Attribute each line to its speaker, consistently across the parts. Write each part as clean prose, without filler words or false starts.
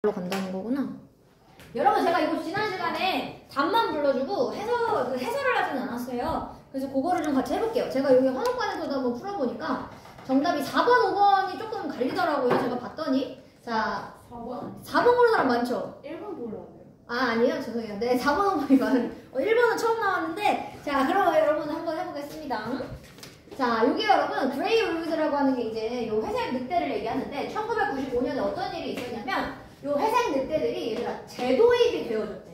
Speaker 1: 로 간다는 거구나. 여러분 제가 이거 지난 시간에 답만 불러주고 해설을 하진 않았어요. 그래서 그거를 좀 같이 해볼게요. 제가 여기 화목관에서도 한번 풀어보니까 정답이 4번, 5번이 조금 갈리더라고요. 제가 봤더니. 자, 4번 고른 사람 많죠?
Speaker 2: 1번 골라요.
Speaker 1: 아, 아니에요. 죄송해요. 네, 4번, 5번이 많은. 1번은 처음 나왔는데, 자, 그럼 여러분 한번 해보겠습니다. 자, 요게 여러분, 그레이 루즈라고 하는 게 이제 요 회색 늑대를 얘기하는데, 1995년에 어떤 일이 있었냐면, 요 회색 늑대들이 얘들아 재도입이 되어졌대.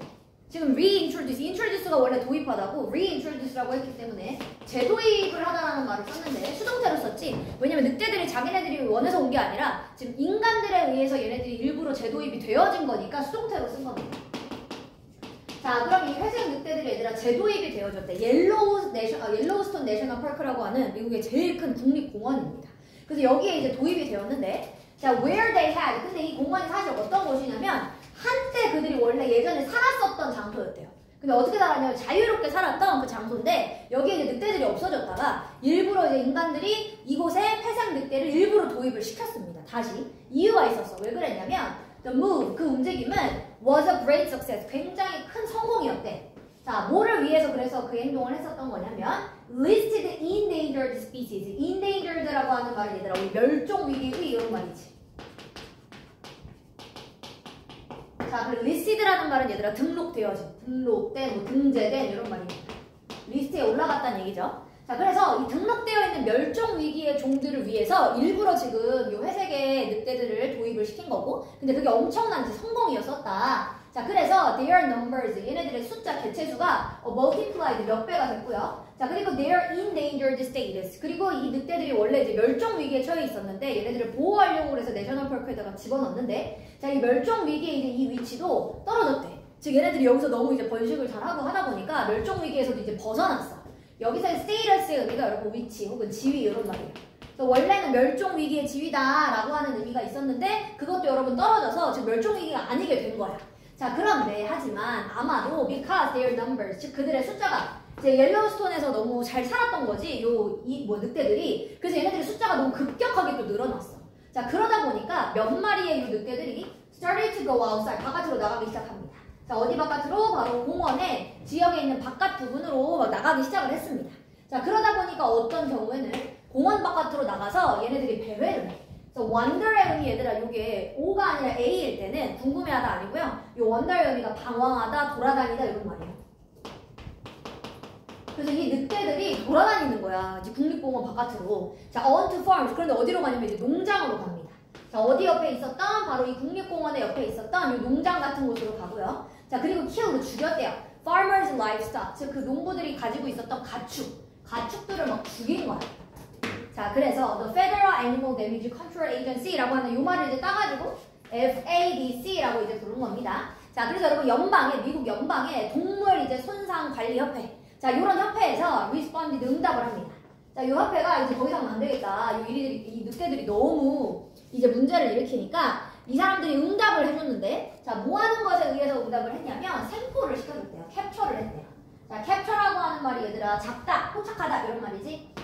Speaker 1: 지금 introduce가 원래 도입하다고 reintroduce라고 했기 때문에 재도입을 하다라는 말을 썼는데 수동태로 썼지. 왜냐면 늑대들이 자기네들이 원해서 온 게 아니라 지금 인간들에 의해서 얘네들이 일부러 재도입이 되어진 거니까 수동태로 쓴 겁니다. 자, 그럼 이 회색 늑대들이 얘들아 재도입이 되어졌대. 옐로우스톤 내셔널 파크라고 하는 미국의 제일 큰 국립공원입니다. 그래서 여기에 이제 도입이 되었는데, 자, where they had. 근데 이 공원이 사실 어떤 곳이냐면 한때 그들이 원래 예전에 살았었던 장소였대요. 근데 어떻게 살았냐면 자유롭게 살았던 그 장소인데 여기에 이제 늑대들이 없어졌다가 일부러 이제 인간들이 이곳에 회색 늑대를 일부러 도입을 시켰습니다. 다시. 이유가 있었어. 왜 그랬냐면 the move, 그 움직임은 was a great success. 굉장히 큰 성공이었대. 자, 뭐를 위해서 그래서 그 행동을 했었던 거냐면 listed endangered species. endangered라고 하는 말은 얘들아 우리 멸종위기의 이런 말이지. 자, 그리고 listed라는 말은 얘들아 등록되어진, 등록된, 뭐 등재된 이런 말입니다. 리스트에 올라갔다는 얘기죠. 자, 그래서 이 등록되어 있는 멸종위기의 종들을 위해서 일부러 지금 이 회색의 늑대들을 도입을 시킨 거고, 근데 그게 엄청난 성공이었었다. 자, 그래서 their numbers, 얘네들의 숫자, 개체수가 multiplied 몇 배가 됐고요. 자, 그리고 their endangered status, 그리고 이 늑대들이 원래 이제 멸종위기에 처해 있었는데 얘네들을 보호하려고 해서 내셔널 파크에다가 집어넣는데, 자, 이 멸종위기의 이제 이 위치도 떨어졌대. 즉 얘네들이 여기서 너무 이제 번식을 잘하고 하다 보니까 멸종위기에서도 이제 벗어났어. 여기서의 status의 의미가 여러분 위치 혹은 지위 이런 말이에요. 그래서 원래는 멸종위기의 지위다라고 하는 의미가 있었는데 그것도 여러분 떨어져서 지금 멸종위기가 아니게 된 거야. 자, 그런데 하지만 아마도 because their numbers, 즉 그들의 숫자가 이제 옐로우스톤에서 너무 잘 살았던 거지 늑대들이. 그래서 얘네들의 숫자가 너무 급격하게 또 늘어났어. 자, 그러다 보니까 몇 마리의 이 늑대들이 started to go outside, 바깥으로 나가기 시작합니다. 자, 어디 바깥으로? 바로 공원의 지역에 있는 바깥 부분으로 막 나가기 시작을 했습니다. 자, 그러다 보니까 어떤 경우에는 공원 바깥으로 나가서 얘네들이 배회를 해. 그래서 wonder의 의미 얘들아 요게 O가 아니라 A일 때는 궁금해하다 아니고요. 요 wonder의 의미가 방황하다, 돌아다니다 이런 말이에요. 그래서 이 늑대들이 돌아다니는 거야. 이제 국립공원 바깥으로. 자, on to farms. 그런데 어디로 가냐면 이제 농장으로 갑니다. 자, 어디 옆에 있었던? 바로 이 국립공원의 옆에 있었던 이 농장 같은 곳으로 가고요. 자, 그리고 키우고 죽였대요. farmers livestock. 즉, 그 농부들이 가지고 있었던 가축들을 막 죽인 거야. 자, 그래서 the Federal Animal Damage Control Agency라고 하는 요 말을 이제 따가지고 FADC라고 이제 부른 겁니다. 자, 그래서 여러분 미국 연방의 동물 이제 손상 관리 협회. 자, 요런 협회에서 responded 응답을 합니다. 자, 요 협회가 이제 더 이상은 안 되겠다. 이 늑대들이 너무 이제 문제를 일으키니까 이 사람들이 응답을 해줬는데, 자, 뭐 하는 것에 의해서 응답을 했냐면 생포를 시켜줬대요. 캡처를 했대요. 자, 캡처라고 하는 말이 얘들아 잡다, 포착하다 이런 말이지.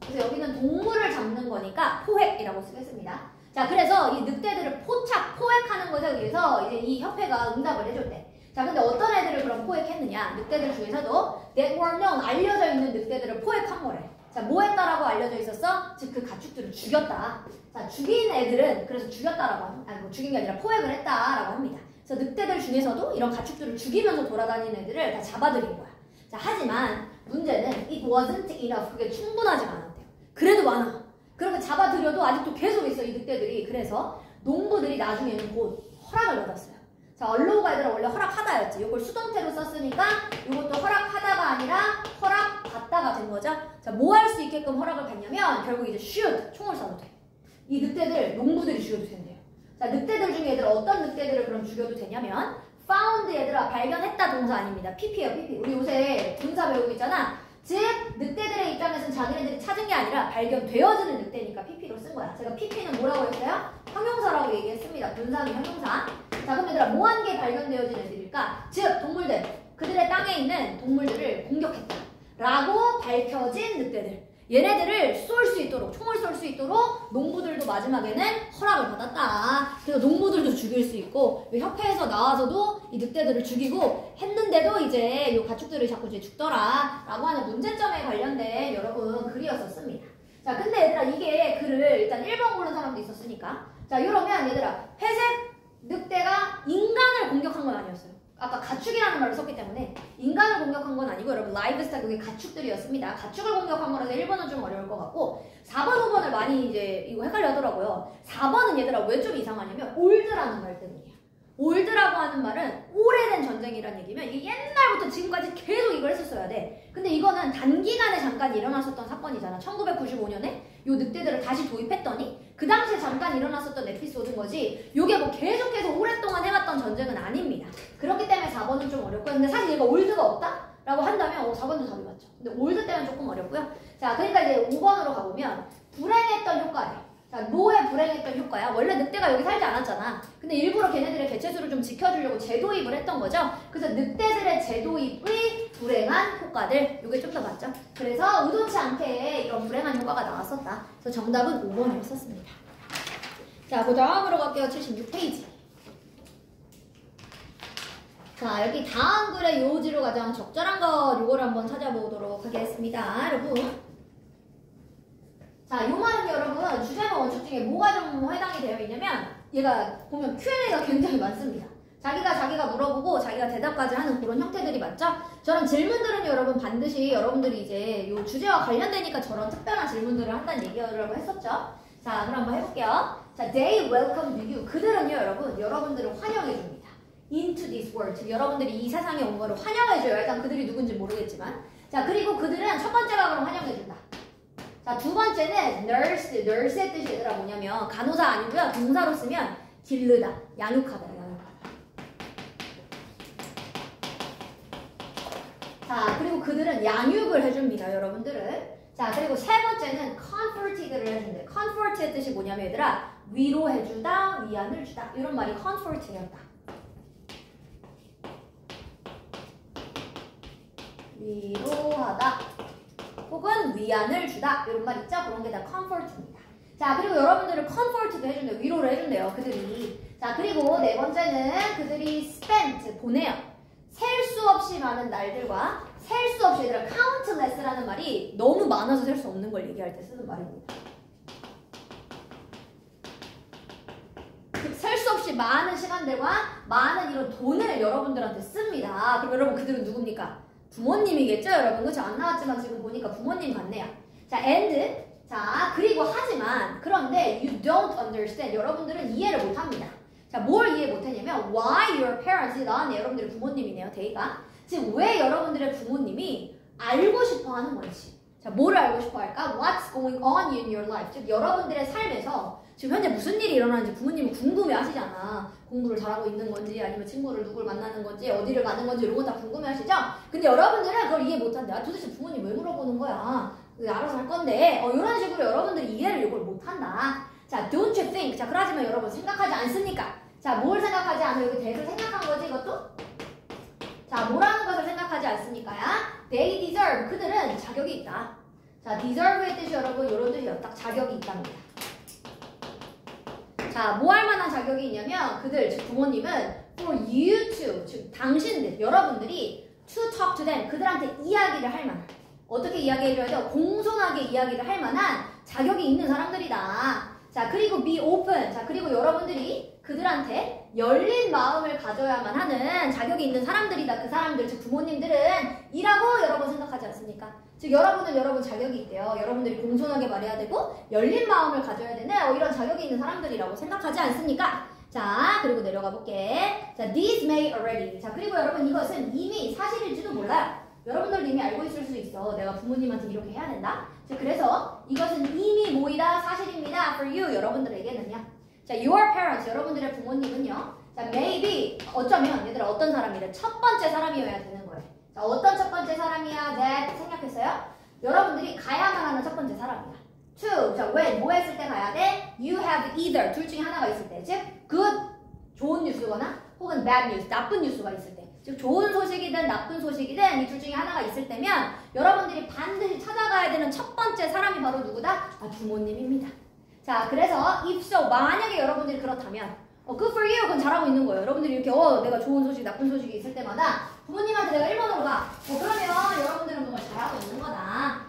Speaker 1: 그래서 여기는 동물을 잡는 거니까 포획이라고 쓰겠습니다. 자, 그래서 이 늑대들을 포획하는 것에 의해서 이제 이 협회가 응답을 해줬대. 자, 근데 어떤 애들을 그럼 포획했느냐? 늑대들 중에서도 that were known, 알려져 있는 늑대들을 포획한 거래. 자, 뭐 했다라고 알려져 있었어? 즉, 그 가축들을 죽였다. 자, 죽인 애들은 그래서 죽였다라고 죽인 게 아니라 포획을 했다라고 합니다. 그래서 늑대들 중에서도 이런 가축들을 죽이면서 돌아다니는 애들을 다 잡아들인 거야. 자, 하지만 문제는 it wasn't enough. 그게 충분하지 않았대요. 그래도 많아. 그렇게 잡아들여도 아직도 계속 있어, 이 늑대들이. 그래서 농부들이 나중에는 곧 허락을 받았어요. 자, allow가 얘들아 원래 허락하다였지. 이걸 수동태로 썼으니까 이것도 허락하다가 아니라 허락받다가 된 거죠. 자, 뭐 할 수 있게끔 허락을 받냐면 결국 이제 shoot, 총을 쏴도 돼. 이 늑대들, 농부들이 죽여도 된대요. 자, 늑대들 중에 얘들아 어떤 늑대들을 그럼 죽여도 되냐면 found 얘들아 발견했다 동사 아닙니다. pp예요, pp. 우리 요새 분사 배우고 있잖아. 즉, 늑대들의 입장에서는 자기네들이 찾은 게 아니라 발견되어지는 늑대니까 pp로 쓴 거야. 제가 pp는 뭐라고 했어요? 형용사라고 얘기했습니다. 분사는 형용사. 자, 그럼 얘들아 뭐 한 게 발견되어진 애들일까? 즉, 동물들. 그들의 땅에 있는 동물들을 공격했다. 라고 밝혀진 늑대들. 얘네들을 쏠 수 있도록, 총을 쏠 수 있도록 농부들도 마지막에는 허락을 받았다. 그래서 농부들도 죽일 수 있고 협회에서 나와서도 이 늑대들을 죽이고 했는데도 이제 이 가축들이 자꾸 이제 죽더라 라고 하는 문제점에 관련된 여러분 글이었었습니다. 자, 근데 얘들아 이게 글을 일단 1번 고른 사람도 있었으니까 자, 이러면 얘들아 회색 늑대가 인간을 공격한 건 아니었어요. 아까 가축이라는 말을 썼기 때문에 인간을 공격한 건 아니고 여러분 라이브스타 그게 가축들이었습니다. 가축을 공격한 거라서 1번은 좀 어려울 것 같고 4번, 5번을 많이 이제 이거 헷갈려 하더라고요. 4번은 얘들아 왜 좀 이상하냐면 올드라는 말 때문이야. 올드라고 하는 말은 오래된 전쟁이라는 얘기면 이게 옛날부터 지금까지 계속 이걸 했었어야 돼. 근데 이거는 단기간에 잠깐 일어났었던 사건이잖아. 1995년에 요 늑대들을 다시 도입했더니 그 당시에 잠깐 일어났었던 에피소드인 거지 요게 뭐 계속해서 오랫동안 해왔던 전쟁은 아닙니다. 그렇기 때문에 4번은 좀 어렵고요. 근데 사실 얘가 올드가 없다? 라고 한다면 4번도 답이 맞죠. 근데 올드 때문에 조금 어렵고요. 자, 그러니까 이제 5번으로 가보면 불행했던 효과들. 자, 뭐에 불행했던 효과야? 원래 늑대가 여기 살지 않았잖아. 근데 일부러 걔네들의 개체수를 좀 지켜주려고 재도입을 했던 거죠. 그래서 늑대들의 재도입의 불행한 효과들. 이게 좀 더 맞죠? 그래서 의도치 않게 이런 불행한 효과가 나왔었다. 그래서 정답은 5번이었었습니다. 자, 그 다음으로 갈게요. 76페이지. 자, 여기 다음 글의 요지로 가장 적절한 것 요거를 한번 찾아보도록 하겠습니다. 여러분. 자, 요 말은 여러분 주제문 원칙 중에 뭐가 좀 해당이 되어 있냐면 얘가 보면 Q&A가 굉장히 많습니다. 자기가 물어보고 자기가 대답까지 하는 그런 형태들이 맞죠? 저런 질문들은 여러분 반드시 여러분들이 이제 요 주제와 관련되니까 저런 특별한 질문들을 한다는 얘기라고 했었죠? 자, 그럼 한번 해볼게요. 자, they welcome you. 그들은요 여러분 여러분들을 환영해줍니다. into this world. 즉 여러분들이 이 세상에 온 거를 환영해줘요. 일단 그들이 누군지 모르겠지만 자, 그리고 그들은 첫 번째가 그럼 환영해준다. 자, 두 번째는 nurse. nurse의 뜻이 얘들아 뭐냐면 간호사 아니고요. 동사로 쓰면 기르다, 양육하다, 양육하다. 자, 그리고 그들은 양육을 해줍니다, 여러분들을. 자, 그리고 세 번째는 comforted를 해준대. comfort의 뜻이 뭐냐면 얘들아 위로해주다, 위안을 주다. 이런 말이 comfort였다. 위로하다. 혹은 위안을 주다 이런 말 있죠? 그런 게 다 comfort입니다. 자, 그리고 여러분들을 comfort도 해준대요. 위로를 해준대요. 그들이. 자, 그리고 네 번째는 그들이 spent 보내요. 셀 수 없이 많은 날들과 셀 수 없이 얘들아 countless라는 말이 너무 많아서 셀 수 없는 걸 얘기할 때 쓰는 말입니다. 셀 수 없이 많은 시간들과 많은 이런 돈을 여러분들한테 씁니다. 그럼 여러분 그들은 누굽니까? 부모님이겠죠, 여러분? 그렇죠? 안 나왔지만 지금 보니까 부모님 같네요. 자, and. 자, 그리고 하지만, 그런데 you don't understand. 여러분들은 이해를 못합니다. 자, 뭘 이해 못했냐면 why your parents. 나왔네. 여러분들의 부모님이네요, 데이가. 즉, 왜 여러분들의 부모님이 알고 싶어 하는 건지. 자, 뭐를 알고 싶어 할까? What's going on in your life. 즉, 여러분들의 삶에서 지금 현재 무슨 일이 일어나는지 부모님이 궁금해 하시잖아. 공부를 잘하고 있는 건지 아니면 친구를 누굴 만나는 건지 어디를 가는 건지 이런 거 다 궁금해 하시죠? 근데 여러분들은 그걸 이해 못한대. 아, 도대체 부모님 왜 물어보는 거야? 알아서 할 건데 이런 식으로 여러분들이 이해를 이걸 못한다. 자, don't you think. 자, 그러지만 여러분 생각하지 않습니까? 자, 뭘 생각하지 않아요? 여기 대를 생각한 거지 이것도? 자, 뭐라는 것을 생각하지 않습니까요? They deserve. 그들은 자격이 있다. 자, deserve의 뜻이 여러분 이런 뜻이에요. 딱 자격이 있답니다. 자, 뭐 할 만한 자격이 있냐면 그들, 즉 부모님은 for you to, 즉 당신들, 여러분들이 to talk to them, 그들한테 이야기를 할 만한, 어떻게 이야기해줘야 돼요? 공손하게 이야기를 할 만한 자격이 있는 사람들이다. 자, 그리고 be open. 자, 그리고 여러분들이 그들한테 열린 마음을 가져야만 하는 자격이 있는 사람들이다. 그 사람들, 즉 부모님들은 이라고 여러분 생각하지 않습니까? 즉 여러분은 여러분 자격이 있대요. 여러분들이 공손하게 말해야 되고 열린 마음을 가져야 되는 이런 자격이 있는 사람들이라고 생각하지 않습니까? 자, 그리고 내려가 볼게. 자, these may already. 자, 그리고 여러분 이것은 이미 사실일지도 몰라요. 여러분들도 이미 알고 있을 수 있어. 내가 부모님한테 이렇게 해야 된다. 자, 그래서 이것은 이미 뭐이다? 사실입니다. For you. 여러분들에게는요. 자, your parents. 여러분들의 부모님은요. 자, maybe. 어쩌면 얘들아 어떤 사람이래? 첫 번째 사람이어야 되는 거예요. 자, 어떤 첫 번째 사람이야? that 생각했어요? 여러분들이 가야만 하는 첫 번째 사람이야. to. 자, when. 뭐 했을 때 가야 돼? You have either. 둘 중에 하나가 있을 때. 즉, good. 좋은 뉴스거나 혹은 bad news. 나쁜 뉴스가 있을 때. 즉 좋은 소식이든 나쁜 소식이든 이 둘 중에 하나가 있을 때면 여러분들이 반드시 찾아가야 되는 첫 번째 사람이 바로 누구다? 부모님입니다. 자, 그래서 if so, 만약에 여러분들이 그렇다면 good for you, 그건 잘하고 있는 거예요. 여러분들이 이렇게 내가 좋은 소식, 나쁜 소식이 있을 때마다 부모님한테 내가 1번으로 가. 그러면 여러분들은 정말 잘하고 있는 거다.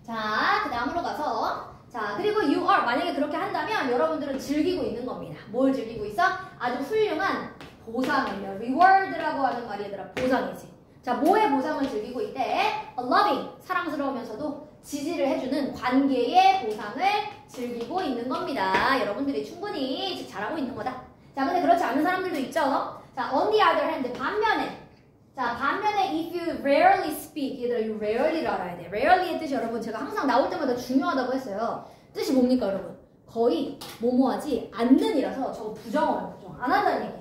Speaker 1: 자, 그 다음으로 가서 자, 그리고 you are, 만약에 그렇게 한다면 여러분들은 즐기고 있는 겁니다. 뭘 즐기고 있어? 아주 훌륭한 보상을요. reward라고 하는 말이 얘들아 보상이지. 자, 뭐의 보상을 즐기고 있대? A loving, 사랑스러우면서도 지지를 해주는 관계의 보상을 즐기고 있는 겁니다. 여러분들이 충분히 잘하고 있는 거다. 자, 근데 그렇지 않은 사람들도 있죠. 자, on the other hand, 반면에 if you rarely speak, 얘들아, you rarely를 알아야 돼. rarely의 뜻이 여러분 제가 항상 나올 때마다 중요하다고 했어요. 뜻이 뭡니까, 여러분? 거의 뭐뭐하지 않는이라서 저거 부정어예요. 부정. 안 한다는 얘기야.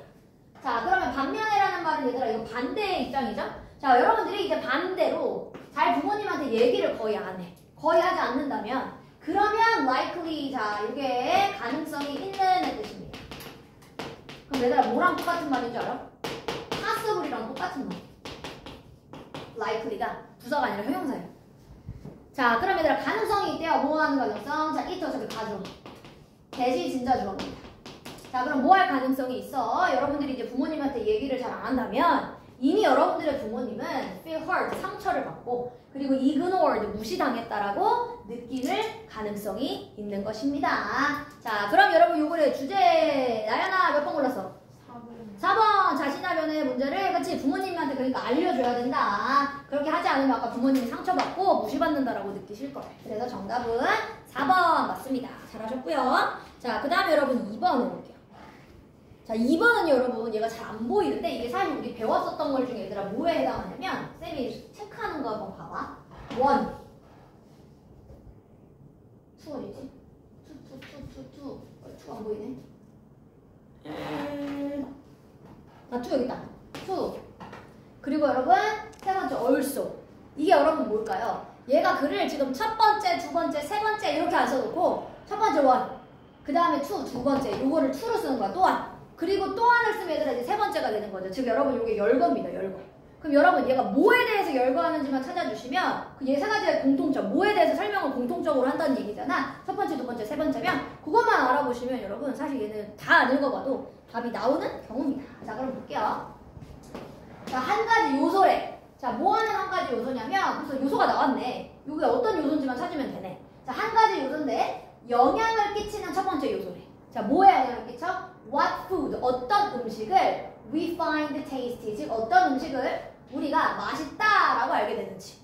Speaker 1: 자, 그러면 반면에라는 말은 얘들아 이거 반대의 입장이죠? 자, 여러분들이 이제 반대로 잘 부모님한테 얘기를 거의 안 해. 거의 하지 않는다면 그러면 likely, 자, 이게 가능성이 있는 뜻입니다. 그럼 얘들아 뭐랑 똑같은 말인 줄 알아? possible이랑 똑같은 말. likely가 부사가 아니라 형용사예요. 자, 그럼 얘들아 가능성이 있대요. 뭐 하는 가능성? 자, it 어차피 가주어. 대시 진짜 주어입니다. 자, 그럼 뭐 할 가능성이 있어? 여러분들이 이제 부모님한테 얘기를 잘 안 한다면 이미 여러분들의 부모님은 feel hurt, 상처를 받고 그리고 ignored, 무시당했다라고 느낄 가능성이 있는 것입니다. 자, 그럼 여러분 요거를 주제 나연아 몇 번 골랐어? 4번 자신화면의 문제를 그치 부모님한테 그러니까 알려줘야 된다. 그렇게 하지 않으면 아까 부모님이 상처받고 무시받는다라고 느끼실 거예요. 그래서 정답은 4번 맞습니다. 잘하셨고요. 자, 그 다음에 여러분 2번 해볼게요. 자, 2번은 여러분 얘가 잘 안 보이는데 이게 사실 우리 배웠었던 걸 중에 얘들아 뭐에 해당하냐면 쌤이 체크하는 거 한번 봐봐. 1 2 어디지? 2 안 보이네. 2 여기 있다. 2 그리고 여러분 세 번째 also. 이게 여러분 뭘까요? 얘가 글을 지금 첫 번째, 두 번째, 세 번째 이렇게 안 써놓고 첫 번째 1 그 다음에 2 두 번째 요거를 2로 쓰는 거야. 또한 그리고 또한을 쓰면 얘들아 이제 세 번째가 되는 거죠. 즉 여러분 요게 열거입니다. 열거. 그럼 여러분 얘가 뭐에 대해서 열거하는지만 찾아주시면 그 얘 세 가지의 공통점, 뭐에 대해서 설명을 공통적으로 한다는 얘기잖아. 첫 번째, 두 번째, 세 번째면 그것만 알아보시면 여러분 사실 얘는 다 안 읽어봐도 답이 나오는 경우입니다. 자, 그럼 볼게요. 자, 한 가지 요소래. 자, 뭐 하는 한 가지 요소냐면 그래서 요소가 나왔네. 요게 어떤 요소인지만 찾으면 되네. 자, 한 가지 요소인데 영향을 끼치는 첫 번째 요소래. 자, 뭐에 영향을 끼쳐? What food, 어떤 음식을 we find tasty, 즉 어떤 음식을 우리가 맛있다라고 알게 되는지.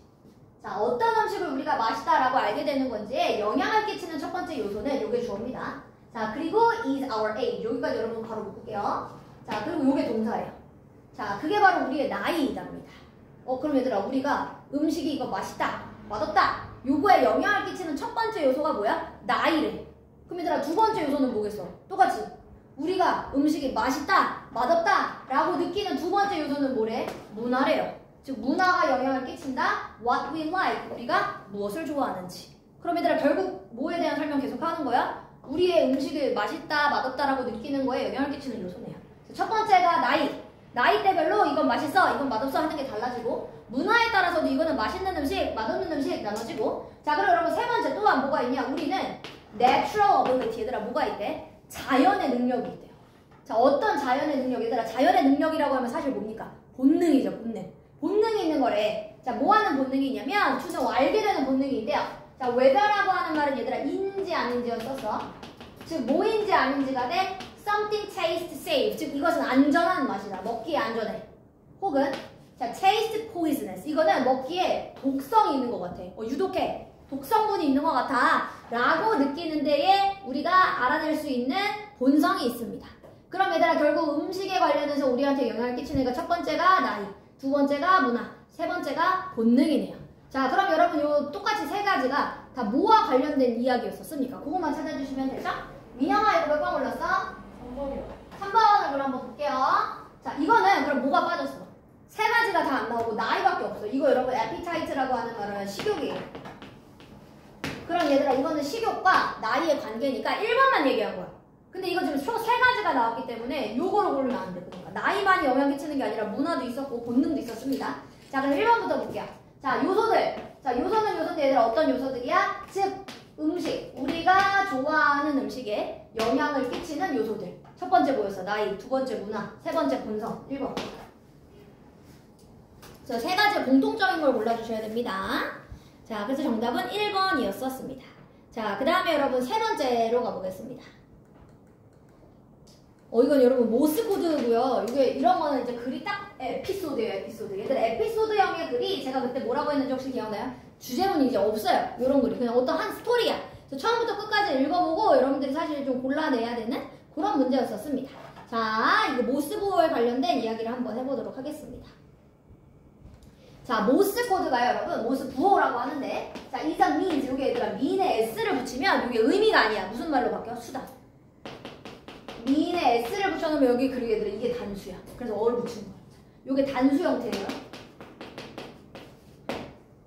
Speaker 1: 자, 어떤 음식을 우리가 맛있다라고 알게 되는 건지 영향을 끼치는 첫 번째 요소는 요게 주어입니다. 자, 그리고 is our age, 여기까지 여러분 바로 묶을게요. 자, 그리고 요게 동사예요. 자, 그게 바로 우리의 나이이답니다. 그럼 얘들아 우리가 음식이 이거 맛있다, 맛없다 요거에 영향을 끼치는 첫 번째 요소가 뭐야? 나이래. 그럼 얘들아 두 번째 요소는 뭐겠어? 똑같이 우리가 음식이 맛있다, 맛없다 라고 느끼는 두 번째 요소는 뭐래? 문화래요. 즉 문화가 영향을 끼친다. What we like, 우리가 무엇을 좋아하는지. 그럼 얘들아 결국 뭐에 대한 설명 계속 하는 거야? 우리의 음식을 맛있다, 맛없다 라고 느끼는 거에 영향을 끼치는 요소네요. 첫 번째가 나이. 나이대별로 이건 맛있어, 이건 맛없어 하는 게 달라지고 문화에 따라서도 이거는 맛있는 음식, 맛없는 음식 나눠지고. 자, 그럼 여러분 세 번째 또한 뭐가 있냐? 우리는 natural ability, 얘들아 뭐가 있대? 자연의 능력이 있대요. 자, 어떤 자연의 능력? 얘들아 자연의 능력이라고 하면 사실 뭡니까? 본능이죠, 본능. 본능이 있는 거래. 자, 뭐 하는 본능이 있냐면 투정 알게 되는 본능이 있대요. 자, whether라고 하는 말은 얘들아 인지 아닌지였었어. 즉 뭐인지 아닌지가 돼 something taste safe, 즉 이것은 안전한 맛이다. 먹기에 안전해. 혹은 자, taste poisonous, 이거는 먹기에 독성이 있는 것 같아. 유독해. 독성분이 있는 것 같아 라고 느끼는 데에 우리가 알아낼 수 있는 본성이 있습니다. 그럼 얘들아 결국 음식에 관련해서 우리한테 영향을 끼치는 게 첫 번째가 나이, 두 번째가 문화, 세 번째가 본능이네요. 자, 그럼 여러분 요 똑같이 세 가지가 다 뭐와 관련된 이야기였었습니까? 그것만 찾아주시면 되죠? 민영아 이거 몇 번 골랐어? 3번이요. 3번을 그럼 한번 볼게요. 자, 이거는 그럼 뭐가 빠졌어? 세 가지가 다 안 나오고 나이밖에 없어. 이거 여러분 appetite라고 하는 말은 식욕이에요. 그럼 얘들아 이거는 식욕과 나이의 관계니까 1번만 얘기한 거야. 근데 이거 지금 총 세 가지가 가지가 나왔기 때문에 요거를 고르면 안 돼. 그러니까 나이만이 영향 끼치는 게 아니라 문화도 있었고 본능도 있었습니다. 자, 그럼 1번부터 볼게요. 자, 요소들. 자, 요소인데 얘들아 어떤 요소들이야? 즉, 음식. 우리가 좋아하는 음식에 영향을 끼치는 요소들. 첫 번째 뭐였어? 나이. 두 번째 문화. 세 번째 본성. 1번. 자, 세 가지 공통적인 걸 골라주셔야 됩니다. 자, 그래서 정답은 1번이었었습니다. 자, 그 다음에 여러분 세 번째로 가보겠습니다. 이건 여러분 모스 코드고요. 이게 이런 거는 이제 글이 딱 에피소드예요, 에피소드. 얘들 에피소드형의 글이 제가 그때 뭐라고 했는지 혹시 기억나요? 주제문이 이제 없어요. 이런 글이 그냥 어떤 한 스토리야. 그래서 처음부터 끝까지 읽어보고 여러분들이 사실 좀 골라내야 되는 그런 문제였었습니다. 자, 이거 모스 부호에 관련된 이야기를 한번 해보도록 하겠습니다. 자, 모스 코드가요, 여러분. 모스 부호라고 하는데, 자, is a means. 여기 얘들아, mean에 s를 붙이면 이게 의미가 아니야. 무슨 말로 바뀌어? 수단. mean에 s를 붙여놓으면 여기 그리고 얘들아, 이게 단수야. 그래서 어를 붙이는 거야. 이게 단수 형태예요.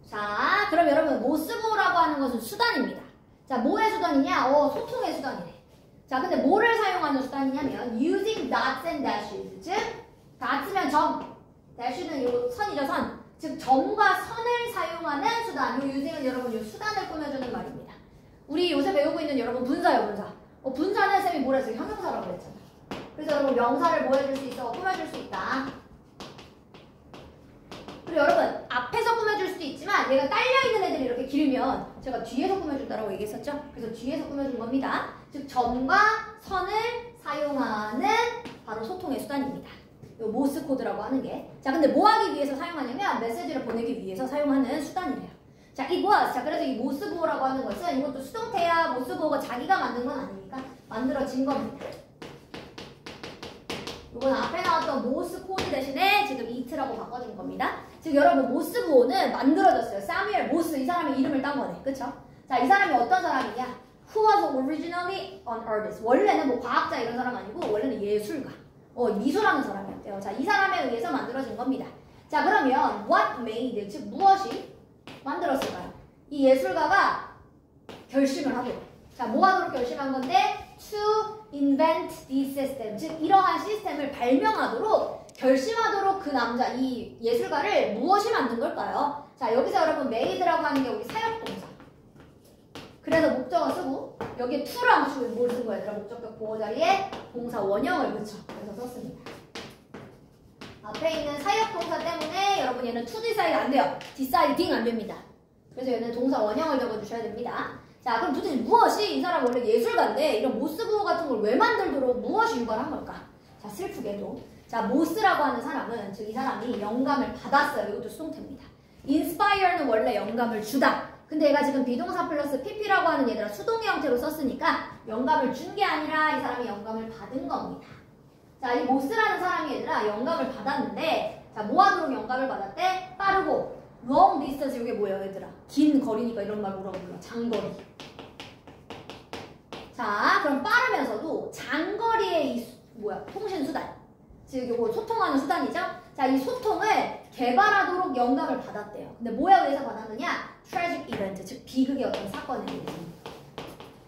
Speaker 1: 자, 그럼 여러분, 모스 부호라고 하는 것은 수단입니다. 자, 뭐의 수단이냐? 소통의 수단이네. 자, 근데 뭐를 사용하는 수단이냐면, using dots and dashes. 즉, dots면 점, dash는 요 선이죠, 선. 즉 점과 선을 사용하는 수단. 요 using은 여러분 요 수단을 꾸며주는 말입니다. 우리 요새 배우고 있는 여러분 분사요, 분사. 분사는 쌤이 뭐라 했어요? 형용사라고 그랬잖아. 그래서 여러분 명사를 뭐 해줄 수 있어? 꾸며줄 수 있다. 그리고 여러분 앞에서 꾸며줄 수도 있지만 얘가 딸려있는 애들이 이렇게 길면 제가 뒤에서 꾸며준다라고 얘기했었죠? 그래서 뒤에서 꾸며준 겁니다. 즉 점과 선을 사용하는 바로 소통의 수단입니다. 요 모스 코드라고 하는 게. 자, 근데 뭐 하기 위해서 사용하냐면 메시지를 보내기 위해서 사용하는 수단이래요. 자, it was. 자, 그래서 이 모스 부호라고 하는 것은 이것도 수동태야. 모스 부호가 자기가 만든 건 아니니까 만들어진 겁니다. 이건 앞에 나왔던 모스 코드 대신에 지금 it라고 바꿔준 겁니다. 즉 여러분 모스 부호는 만들어졌어요. 사뮤엘 모스 이 사람의 이름을 딴 거네. 그쵸? 자, 이 사람이 어떤 사람이냐? Who was originally an artist. 원래는 뭐 과학자 이런 사람 아니고 원래는 예술가. 미술하는 사람이었대요. 자, 이 사람에 의해서 만들어진 겁니다. 자, 그러면 what made, 즉 무엇이 만들었을까요? 이 예술가가 결심을 하도록. 자, 뭐 하도록 결심한 건데? To invent this system. 즉, 이러한 시스템을 발명하도록 결심하도록 그 남자, 이 예술가를 무엇이 만든 걸까요? 자, 여기서 여러분 made라고 하는 게 우리 사역동사. 그래서 목적어 쓰고 여기에 to를 안 붙이고 뭘 쓴 거야? 얘들아, 목적격 보호 자리에 동사 원형을 붙여. 그래서 썼습니다. 앞에 있는 사역동사 때문에 여러분 얘는 to decide 안 돼요. deciding 안 됩니다. 그래서 얘는 동사 원형을 적어주셔야 됩니다. 자, 그럼 도대체 무엇이 이 사람 원래 예술가인데 이런 모스 부호 같은 걸 왜 만들도록 무엇이 유발한 걸까? 자, 슬프게도 자, 모스라고 하는 사람은 즉 이 사람이 영감을 받았어요. 이것도 수동태입니다. inspire는 원래 영감을 주다. 근데 얘가 지금 비동사 플러스 pp라고 하는 얘들아 수동의 형태로 썼으니까 영감을 준 게 아니라 이 사람이 영감을 받은 겁니다. 자, 이 모스라는 사람이 얘들아 영감을 받았는데 자, 뭐 하도록 영감을 받았대? 빠르고 long distance 이게 뭐예요 얘들아? 긴 거리니까 이런 말 뭐라고 불러? 장거리. 자, 그럼 빠르면서도 장거리의 통신 수단. 즉 요거 소통하는 수단이죠? 자, 이 소통을 개발하도록 영감을 받았대요. 근데 뭐에 의해서 받았느냐? tragic event, 즉 비극의 어떤 사건에 의해서.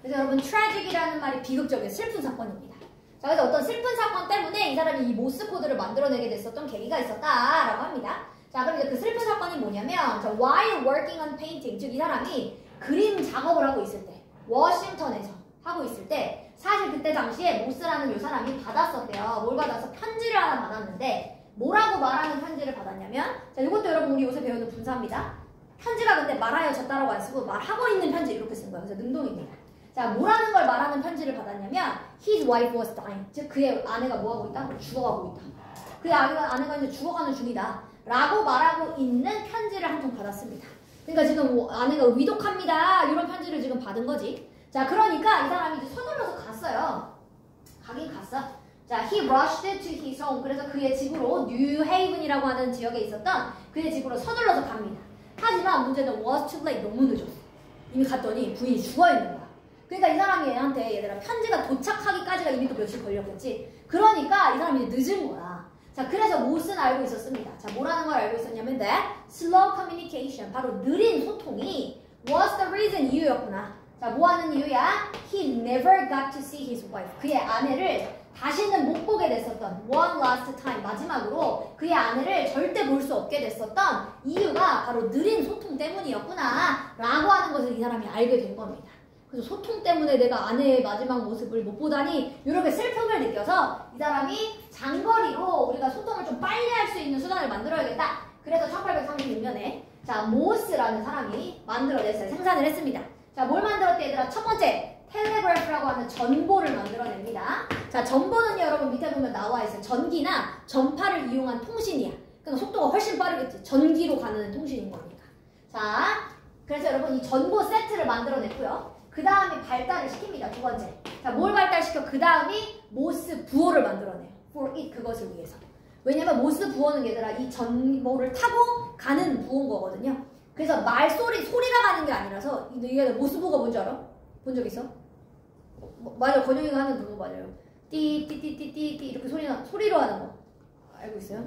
Speaker 1: 그래서 여러분 tragic이라는 말이 비극적인 슬픈 사건입니다. 자, 그래서 어떤 슬픈 사건 때문에 이 사람이 이 모스 코드를 만들어내게 됐었던 계기가 있었다라고 합니다. 자, 그럼 이제 그 슬픈 사건이 뭐냐면 자, while working on painting, 즉 이 사람이 그림 작업을 하고 있을 때 워싱턴에서 하고 있을 때 사실 그때 당시에 모스라는 이 사람이 받았었대요. 뭘 받아서 편지를 하나 받았는데 뭐라고 말하는 편지를 받았냐면 자, 이것도 여러분 우리 요새 배우는 분사입니다. 편지가 근데 말하여졌다라고 안 쓰고 말하고 있는 편지 이렇게 쓴 거예요. 그래서 능동입니다. 자, 뭐라는 걸 말하는 편지를 받았냐면 his wife was dying. 즉 그의 아내가 뭐하고 있다? 죽어가고 있다. 그의 아내가 이제 죽어가는 중이다. 라고 말하고 있는 편지를 한 통 받았습니다. 그러니까 지금 아내가 위독합니다. 이런 편지를 지금 받은 거지. 자, 그러니까 이 사람이 이제 서둘러서 갔어요. 가긴 갔어. 자, he rushed to his home. 그래서 그의 집으로 뉴헤이븐이라고 하는 지역에 있었던 그의 집으로 서둘러서 갑니다. 하지만 문제는 was too late. 너무 늦었어. 이미 갔더니 부인이 죽어있는 거야. 그러니까 이 사람이 얘한테 얘들아 편지가 도착하기까지가 이미 또 며칠 걸렸겠지. 그러니까 이 사람이 이제 늦은 거야. 자, 그래서 무엇은 알고 있었습니다. 자, 뭐라는 걸 알고 있었냐면 that slow communication, 바로 느린 소통이 was the reason, 이유였구나. 자, 뭐 하는 이유야? He never got to see his wife. 그의 아내를 다시는 못 보게 됐었던 one last time 마지막으로 그의 아내를 절대 볼 수 없게 됐었던 이유가 바로 느린 소통 때문이었구나 라고 하는 것을 이 사람이 알게 된 겁니다. 그래서 소통 때문에 내가 아내의 마지막 모습을 못 보다니 이렇게 슬픔을 느껴서 이 사람이 장거리로 우리가 소통을 좀 빨리 할 수 있는 수단을 만들어야겠다. 그래서 1836년에 자 모스라는 사람이 만들어냈어요. 생산을 했습니다. 자, 뭘 만들었대 얘들아? 첫 번째 텔레그래프라고 하는 전보를 만들어냅니다. 자, 전보는 여러분 밑에 보면 나와 있어요. 전기나 전파를 이용한 통신이야. 그러니까 속도가 훨씬 빠르겠지. 전기로 가는 통신인 거니까. 자, 그래서 여러분 이 전보 세트를 만들어냈고요. 그 다음에 발달을 시킵니다. 두 번째. 자, 뭘 발달시켜? 그 다음이 모스 부호를 만들어내요. for it, 그것을 위해서. 왜냐면 모스 부호는 얘들아 이 전보를 타고 가는 부호인 거거든요. 그래서 소리가 가는 게 아니라서 이게 모스 부호가 뭔지 알아? 본 적 있어? 맞아, 권영이가 하는 그거 맞아요. 띠띠띠띠띠띠 이렇게 소리로 하는 거 알고 있어요?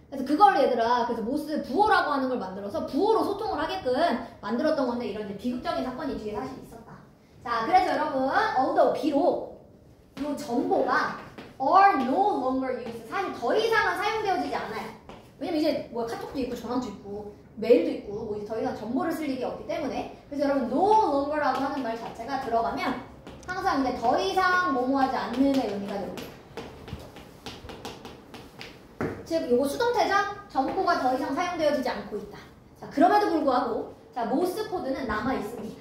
Speaker 1: 그래서 그걸 얘들아 그래서 모스 부호라고 하는 걸 만들어서 부호로 소통을 하게끔 만들었던 건데 이런 이제 비극적인 사건이 뒤에 사실 있었다. 자, 그래서 여러분 although 비록 이 전보가 are no longer used 사실 더 이상은 사용되어지지 않아요. 왜냐면 이제 뭐 카톡도 있고 전화도 있고 메일도 있고 뭐 이제 더 이상 정보를 쓸 일이 없기 때문에 그래서 여러분 no longer라고 하는 말 자체가 들어가면 항상 이제 더 이상 뭐뭐하지 않는의 의미가 됩니다. 즉 요거 수동태죠? 정보가 더 이상 사용되어지지 않고 있다. 자, 그럼에도 불구하고 자 모스 코드는 남아 있습니다.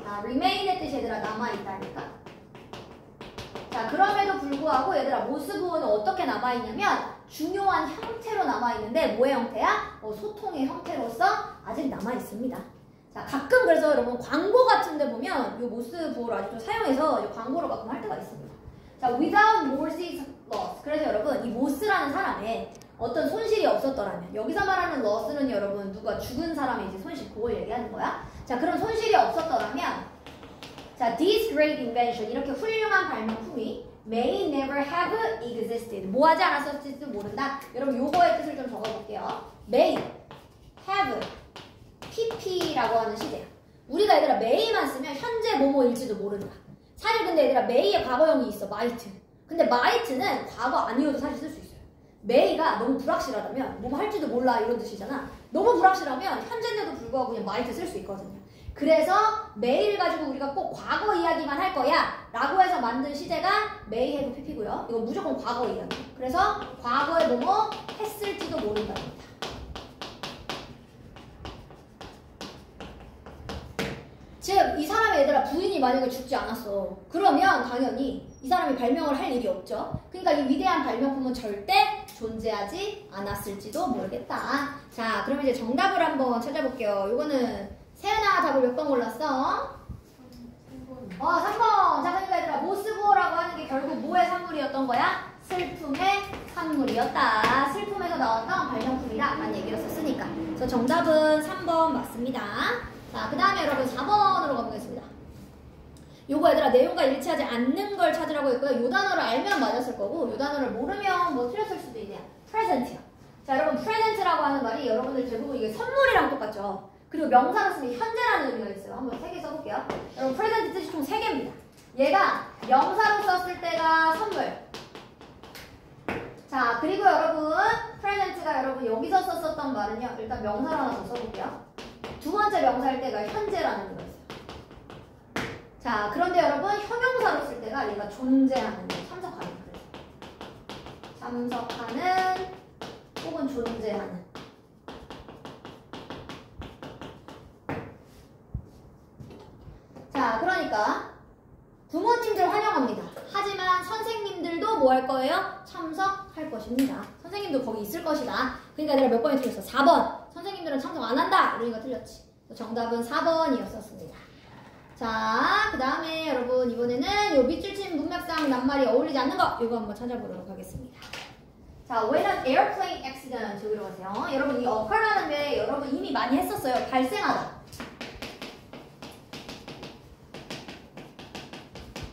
Speaker 1: 자, remain의 뜻이 얘들아 남아 있다니까. 자, 그럼에도 불구하고 얘들아 모스 부호는 어떻게 남아 있냐면 중요한 형태로 남아 있는데 뭐의 형태야? 소통의 형태로서 아직 남아 있습니다. 자, 가끔 그래서 여러분 광고 같은 데 보면 이 모스 부호를 아직도 사용해서 광고를 가끔 할 때가 있습니다. 자, without Morse's loss. 그래서 여러분 이 모스라는 사람의 어떤 손실이 없었더라면 여기서 말하는 loss는 여러분 누가 죽은 사람의 이제 손실 그걸 얘기하는 거야. 자, 그런 손실이 없었더라면 자, this great invention 이렇게 훌륭한 발명품이 may never have existed. 뭐 하지 않았을지도 모른다. 여러분 요거의 뜻을 좀 적어볼게요. may have pp라고 하는 시제야. 우리가 얘들아 may만 쓰면 현재 뭐뭐일지도 모른다. 사실 근데 얘들아 may의 과거형이 있어. might. 근데 might는 과거 아니어도 사실 쓸 수 있어요. may가 너무 불확실하다면 뭐뭐 할지도 몰라 이런 뜻이잖아. 너무 불확실하면 현재인데도 불구하고 그냥 might 쓸 수 있거든요. 그래서 may를 가지고 우리가 꼭 과거 이야기만 할 거야 라고 해서 만든 시제가 may have pp고요. 이거 무조건 과거 이야기. 그래서 과거에 뭐뭐 했을지도 모른답니다. 즉 이 사람의 얘들아 부인이 만약에 죽지 않았어. 그러면 당연히 이 사람이 발명을 할 일이 없죠. 그러니까 이 위대한 발명품은 절대 존재하지 않았을지도 모르겠다. 자, 그럼 이제 정답을 한번 찾아볼게요. 이거는 세연아 답을 몇 번 골랐어? 3번. 자, 그러니까 얘들아 모스부호라고 하는 게 결국 뭐의 산물이었던 거야? 슬픔의 산물이었다. 슬픔에서 나왔던 발명품이다 라는 얘기를 썼으니까. 그래서 정답은 3번 맞습니다. 자, 그 다음에 여러분 4번으로 가보겠습니다. 요거 얘들아 내용과 일치하지 않는 걸 찾으라고 했고요. 요 단어를 알면 맞았을 거고 요 단어를 모르면 뭐 틀렸을 수도 있네요. present요. 자, 여러분 present라고 하는 말이 여러분들 대부분 이게 선물이랑 똑같죠. 그리고 명사로 쓰면 현재라는 의미가 있어요. 한번 3개 써볼게요. 여러분 present 뜻이 총 3개입니다. 얘가 명사로 썼을 때가 선물. 자, 그리고 여러분 present가 여러분 여기서 썼었던 말은요. 일단 명사로 하나 더 써볼게요. 두 번째 명사일 때가 현재라는 의미가 있어요. 자, 그런데 여러분 형용사로 쓸 때가 얘가 존재하는, 참석하는 그래서 참석하는 혹은 존재하는. 자, 그러니까 부모님들 환영합니다. 하지만 선생님들도 뭐 할 거예요? 참석할 것입니다. 선생님도 거기 있을 것이다. 그러니까 내가 몇 번이 틀렸어? 4번. 선생님들은 참석 안 한다. 이러니까 틀렸지. 정답은 4번이었었습니다. 자, 그 다음에 여러분 이번에는 요 밑줄 친 문맥상 낱말이 어울리지 않는 거 이거 한번 찾아보도록 하겠습니다. 자, when an airplane accident 여기로 가세요. 여러분 이 occur라는 게 여러분 이미 많이 했었어요. 발생하다.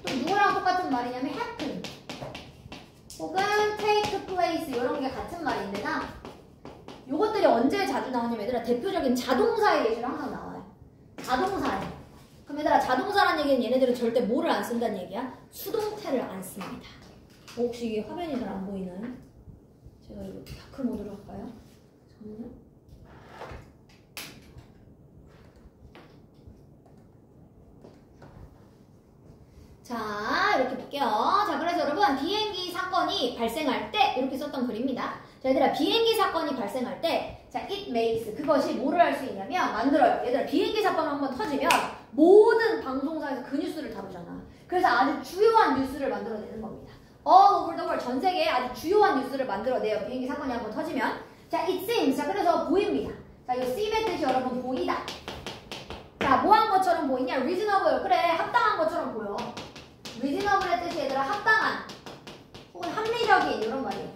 Speaker 1: 또 누구랑 똑같은 말이냐면 happen 혹은 take place 이런 게 같은 말인데나 요것들이 언제 자주 나오냐면 얘들아 대표적인 자동사의 예시로 항상 나와요. 자동사예요. 그럼 얘들아 자동사라는 얘기는 얘네들은 절대 뭐를 안 쓴다는 얘기야? 수동태를 안 씁니다. 혹시 이게 화면이 잘 안 보이나요? 제가 이거 다크 모드로 할까요? 잠깐만요. 자, 이렇게 볼게요. 자, 그래서 여러분 비행기 사건이 발생할 때 이렇게 썼던 글입니다. 자, 얘들아 비행기 사건이 발생할 때 자, it makes 그것이 뭐를 할 수 있냐면 만들어요. 얘들아 비행기 사건 한번 터지면 모든 방송사에서 그 뉴스를 다루잖아. 그래서 아주 주요한 뉴스를 만들어내는 겁니다. All over the world 전 세계에 아주 주요한 뉴스를 만들어내요. 비행기 사건이 한번 터지면 자, it seems 자, 그래서 보입니다. 자, 이 seem의 뜻이 여러분 보이다. 자, 뭐 한 것처럼 보이냐? reasonable 그래 합당한 것처럼 보여. reasonable의 뜻이 얘들아 합당한 혹은 합리적인 이런 말이에요.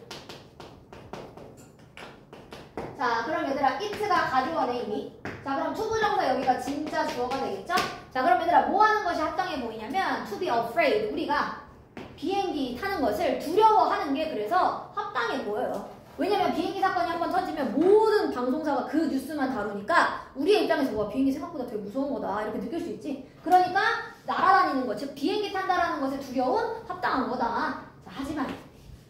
Speaker 1: 자, 그럼 얘들아 it가 가주어네 이미. 자, 그럼 투부정사 여기가 진짜 주어가 되겠죠? 자, 그럼 얘들아 뭐 하는 것이 합당해 보이냐면 to be afraid 우리가 비행기 타는 것을 두려워하는 게 그래서 합당해 보여요. 왜냐면 비행기 사건이 한번 터지면 모든 방송사가 그 뉴스만 다루니까 우리의 입장에서 와 비행기 생각보다 되게 무서운 거다 이렇게 느낄 수 있지. 그러니까 날아다니는 것, 즉 비행기 탄다라는 것에 두려운 합당한 거다. 자, 하지만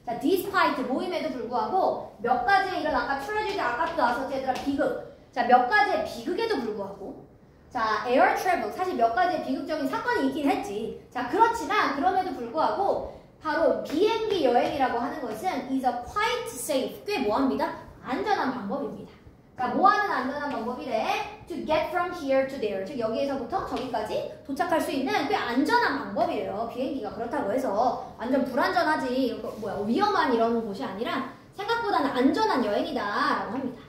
Speaker 1: 자, despite 모임에도 불구하고 몇 가지의 이런 아까 트레지디 아까도 나왔었지 얘들아 비극. 자, 몇 가지의 비극에도 불구하고 자, air travel 사실 몇 가지의 비극적인 사건이 있긴 했지. 자, 그렇지만 그럼에도 불구하고 바로 비행기 여행이라고 하는 것은 is a quite safe 꽤 뭐합니다? 안전한 방법입니다. 그러니까 뭐하는 안전한 방법이래? To get from here to there 즉 여기에서부터 저기까지 도착할 수 있는 꽤 안전한 방법이래요. 비행기가 그렇다고 해서 완전 불안전하지 위험한 이런 곳이 아니라 생각보다는 안전한 여행이다 라고 합니다.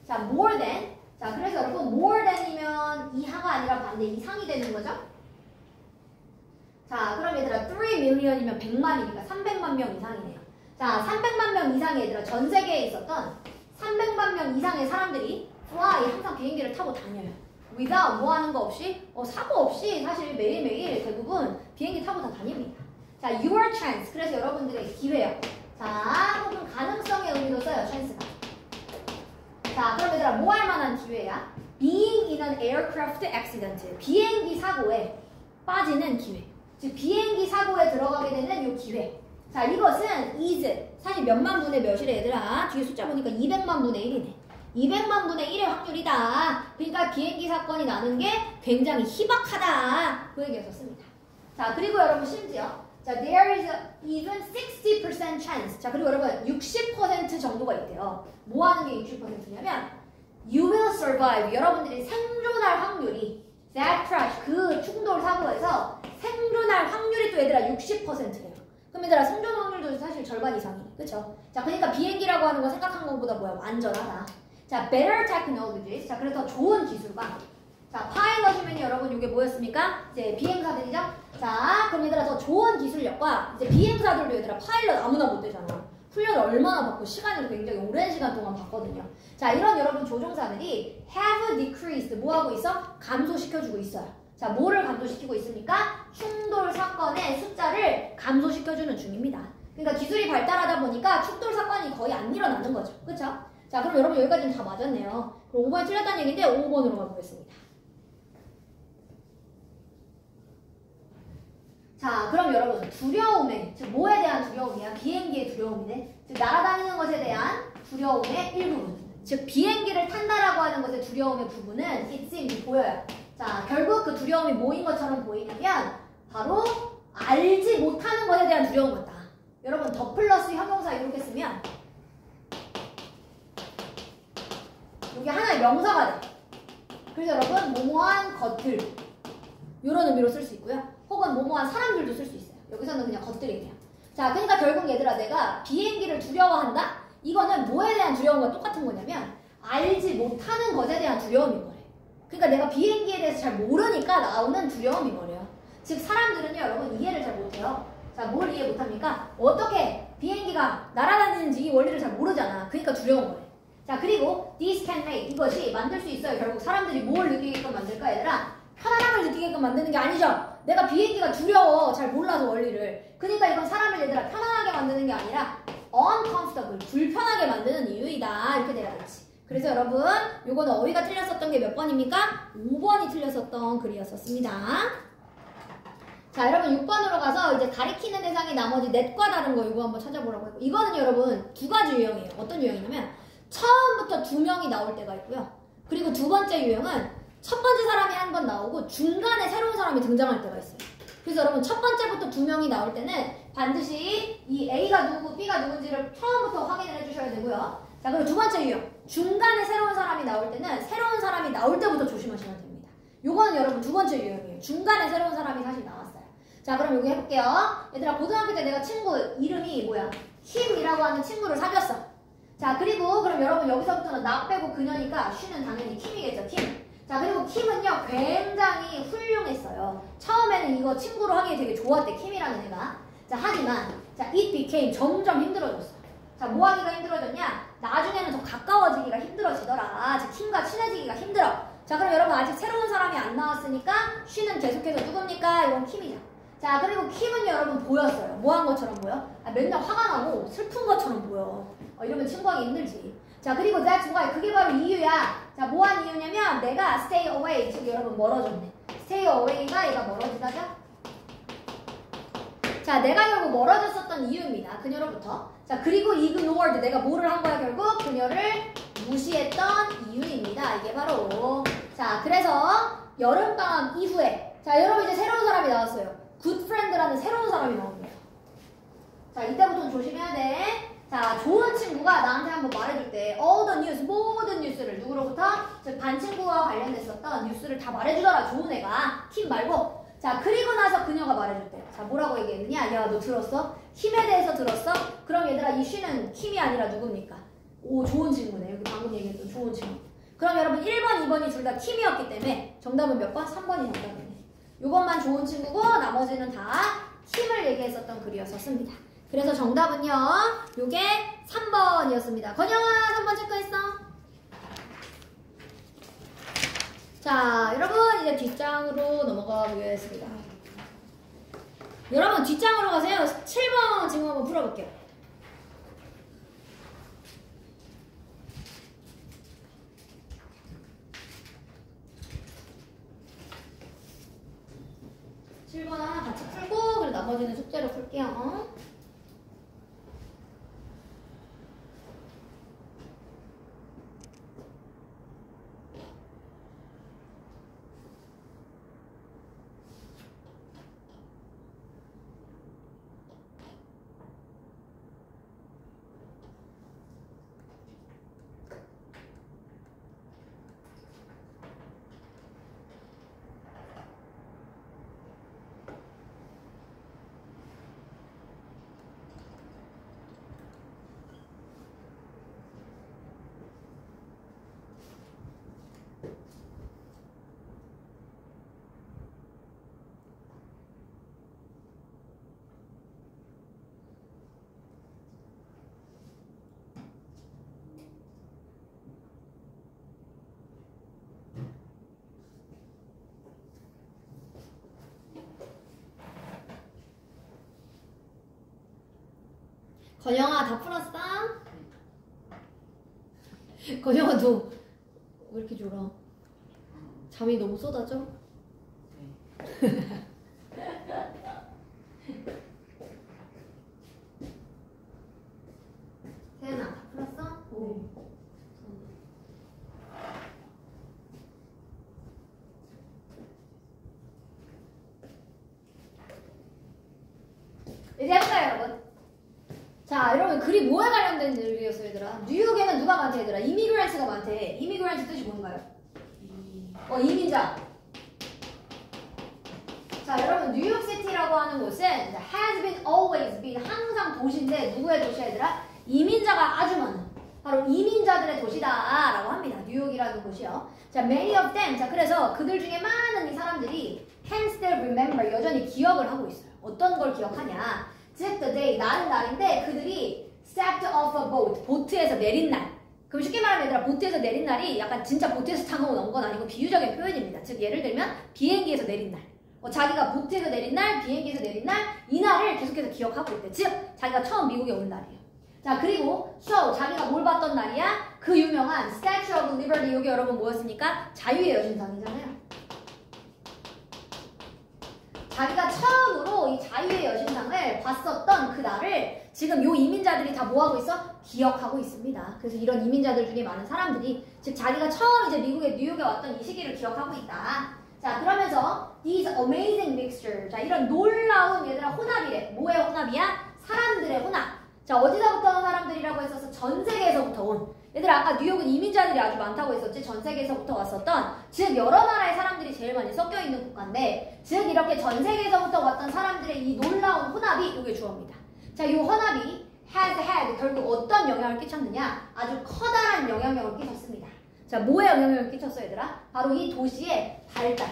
Speaker 1: 자, more than 자, 그래서 여러분 more than이면 이하가 아니라 반대 이상이 되는 거죠? 자, 그럼 얘들아 3 million이면 100만이니까 300만 명 이상이네요. 자, 300만 명 이상의 얘들아 전 세계에 있었던 300만 명 이상의 사람들이 fly 항상 비행기를 타고 다녀요. without 뭐 하는 거 없이 사고 없이 사실 매일매일 대부분 비행기 타고 다 다닙니다. 자, your chance 그래서 여러분들의 기회요. 자, 혹은 가능성의 의미로 써요. chance가. 자, 그럼 얘들아 뭐 할 만한 기회야? being in an aircraft accident 비행기 사고에 빠지는 기회. 즉 비행기 사고에 들어가게 되는 요 기회. 자, 이것은 is 사실 몇만 분의 몇이래 얘들아. 뒤에 숫자 보니까 200만 분의 1이네. 200만 분의 1의 확률이다. 그러니까 비행기 사건이 나는 게 굉장히 희박하다. 그 얘기였었습니다. 자, 그리고 여러분 심지어 자, there is even 60% chance. 자, 그리고 여러분 60% 정도가 있대요. 뭐 하는 게 60%냐면 you will survive. 여러분들이 생존할 확률이 that crash 그 충돌 사고에서 생존할 확률이 또 얘들아 60%래요. 그럼 얘들아 생존 확률도 사실 절반 이상이네. 그쵸? 자, 그러니까 비행기라고 하는 거 생각한 것보다 뭐야? 안전하다. 자, better technologies. 자, 그래서 좋은 기술과 자, 파일럿이면 여러분 이게 뭐였습니까? 이제 비행사들이죠? 자, 그럼 얘들아 더 좋은 기술력과 이제 비행사들도 얘들아 파일럿 아무나 못 되잖아. 훈련을 얼마나 받고 시간을 굉장히 오랜 시간 동안 받거든요. 자, 이런 여러분 조종사들이 have decreased 뭐 하고 있어? 감소시켜주고 있어요. 자, 뭐를 감소시키고 있습니까? 충돌 사건의 숫자를 감소시켜주는 중입니다. 그러니까 기술이 발달하다 보니까 충돌 사건이 거의 안 일어나는 거죠. 그쵸? 자, 그럼 여러분 여기까지는 다 맞았네요. 그럼 5번이 틀렸다는 얘기인데 5번으로 가보겠습니다. 자, 그럼 여러분 두려움에, 즉 뭐에 대한 두려움이야? 비행기의 두려움이네. 즉 날아다니는 것에 대한 두려움의 일부분. 즉 비행기를 탄다라고 하는 것의 두려움의 부분은 it seems 보여요. 자, 결국 그 두려움이 뭐인 것처럼 보이냐면 바로 알지 못하는 것에 대한 두려움 같다. 여러분 더 플러스 형용사 이렇게 쓰면 이게 하나의 명사가 돼. 그래서 여러분 뭐뭐한 것들 이런 의미로 쓸 수 있고요. 혹은 뭐뭐한 사람들도 쓸 수 있어요. 여기서는 그냥 것들이에요. 자, 그러니까 결국 얘들아 내가 비행기를 두려워한다? 이거는 뭐에 대한 두려움과 똑같은 거냐면 알지 못하는 것에 대한 두려움인 거예요. 그러니까 내가 비행기에 대해서 잘 모르니까 나오는 두려움인 거래요. 즉 사람들은요 여러분 이해를 잘 못해요. 자, 뭘 이해 못합니까? 어떻게 비행기가 날아다니는지 이 원리를 잘 모르잖아. 그러니까 두려운 거예요. 자, 그리고 this can make 이것이 만들 수 있어요. 결국 사람들이 뭘 느끼게끔 만들까 얘들아? 편안함을 느끼게끔 만드는 게 아니죠. 내가 비행기가 두려워. 잘 몰라서 원리를. 그러니까 이건 사람을 얘들아 편안하게 만드는 게 아니라 uncomfortable 불편하게 만드는 이유이다. 이렇게 돼야겠지. 그래서 여러분 요거는 어휘가 틀렸었던 게 몇 번입니까? 5번이 틀렸었던 글이었었습니다. 자, 여러분 6번으로 가서 이제 가리키는 대상이 나머지 넷과 다른 거 이거 한번 찾아보라고 했고, 이거는 여러분 두 가지 유형이에요. 어떤 유형이냐면 처음부터 두 명이 나올 때가 있고요. 그리고 두 번째 유형은 첫 번째 사람이 한 번 나오고 중간에 새로운 사람이 등장할 때가 있어요. 그래서 여러분 첫 번째부터 두 명이 나올 때는 반드시 이 A가 누구고 B가 누군지를 처음부터 확인을 해주셔야 되고요. 자, 그리고 두 번째 유형, 중간에 새로운 사람이 나올 때는 새로운 사람이 나올 때부터 조심하시면 됩니다. 요거는 여러분 두 번째 유형이에요. 중간에 새로운 사람이 사실 나왔어요. 자, 그럼 여기 해볼게요. 얘들아, 고등학교 때 내가 친구 이름이 뭐야? 킴이라고 하는 친구를 사귀었어. 자, 그리고 그럼 여러분 여기서부터는 나 빼고 그녀니까 쉬는 당연히 킴이겠죠, 킴. 자, 그리고 킴은요 굉장히 훌륭했어요. 처음에는 이거 친구로 하기 되게 좋았대, 킴이라는 애가. 자, 하지만 자, it became 점점 힘들어졌어. 자, 뭐 하기가 힘들어졌냐? 나중에는 더 가까워지기가 힘들어지더라. 자, 킴과 친해지기가 힘들어. 자, 그럼 여러분 아직 새로운 사람이 안 나왔으니까 쉬는 계속해서 누굽니까? 이건 킴이죠. 자, 그리고 킴은 여러분 보였어요. 뭐 한 것처럼 보여? 맨날 화가 나고 슬픈 것처럼 보여. 이러면 친구하기 힘들지. 자, 그리고 that's why, 그게 바로 이유야. 자, 뭐 한 이유냐면 내가 stay away, 즉 여러분 멀어졌네. stay away가 얘가 멀어지다죠? 자, 내가 결국 멀어졌었던 이유입니다. 그녀로부터. 자, 그리고 ignored, 내가 뭐를 한 거야 결국? 그녀를 무시했던 이유입니다. 이게 바로. 자, 그래서 여름방학 이후에 자, 여러분 이제 새로운 사람이 나왔어요. good friend라는 새로운 사람이 나옵니다. 자, 이때부터는 조심해야 돼. 자, 좋은 친구가 나한테 한번 말해줄 때 all the news, 모든 뉴스를 누구로부터? 즉 반 친구와 관련됐었던 뉴스를 다 말해주더라. 좋은 애가. 킴 말고. 자, 그리고 나서 그녀가 말해줄 때 자, 뭐라고 얘기했느냐? 야, 너 들었어? 킴에 대해서 들었어? 그럼 얘들아, 이 쉬는 킴이 아니라 누굽니까? 오, 좋은 친구네. 여기 방금 얘기했던 좋은 친구. 그럼 여러분 1번, 2번이 둘 다 킴이었기 때문에 정답은 몇 번? 3번이 정답이네. 요것만 좋은 친구고 나머지는 다 킴을 얘기했었던 글이었었습니다. 그래서 정답은요, 요게 3번이었습니다. 건영아, 3번 체크했어? 자, 여러분 이제 뒷장으로 넘어가 보겠습니다. 여러분 뒷장으로 가세요. 7번 지금 한번 풀어볼게요. 하나 같이 풀고 그리고 나머지는 숙제로 풀게요. 건영아, 다 풀었어? 건영아, 너 왜 이렇게 졸아? 잠이 너무 쏟아져? 세연아, 다 풀었어? 오. 이제 해볼까요, 여러분? 자, 여러분 글이 뭐에 관련된 글이었어요, 얘들아? 뉴욕에는 누가 많대, 얘들아? 이미그랜트가 많대. 이미그랜트 뜻이 뭔가요? 이민자. 자, 여러분 뉴욕시티라고 하는 곳은 has been, always been, 항상 도시인데 누구의 도시야, 얘들아? 이민자가 아주 많은, 바로 이민자들의 도시다라고 합니다. 뉴욕이라는 곳이요. 자, many of them. 자, 그래서 그들 중에 많은 이 사람들이 can still remember, 여전히 기억을 하고 있어요. 어떤 걸 기억하냐? 즉, the day, 날인데 그들이 stepped off a boat, 보트에서 내린 날. 그럼 쉽게 말하면 얘들아, 보트에서 내린 날이 약간 진짜 보트에서 타고 온 건 아니고 비유적인 표현입니다. 즉, 예를 들면 비행기에서 내린 날. 자기가 보트에서 내린 날, 비행기에서 내린 날, 이 날을 계속해서 기억하고 있대. 즉, 자기가 처음 미국에 온 날이에요. 자, 그리고 show, 자기가 뭘 봤던 날이야? 그 유명한 Statue of Liberty, 이게 여러분 뭐였습니까? 자유의 여신상이잖아요. 자기가 처음으로 이 자유의 여신상을 봤었던 그 날을 지금 요 이민자들이 다 뭐하고 있어? 기억하고 있습니다. 그래서 이런 이민자들 중에 많은 사람들이 즉 자기가 처음 이제 미국의 뉴욕에 왔던 이 시기를 기억하고 있다. 자, 그러면서 these amazing mixture. 자, 이런 놀라운 얘들아 혼합이래. 뭐의 혼합이야? 사람들의 혼합. 자, 어디서부터 온 사람들이라고 했어서 전 세계에서부터 온. 얘들아 아까 뉴욕은 이민자들이 아주 많다고 했었지. 전 세계에서부터 왔었던 즉 여러 나라의 사람들이 제일 많이 섞여 있는 국가인데 즉 이렇게 전 세계에서부터 왔던 사람들의 이 놀라운 혼합이 이게 주어입니다. 자, 이 혼합이 has had 결국 어떤 영향을 끼쳤느냐? 아주 커다란 영향력을 끼쳤습니다. 자, 뭐에 영향력을 끼쳤어 얘들아? 바로 이 도시의 발달.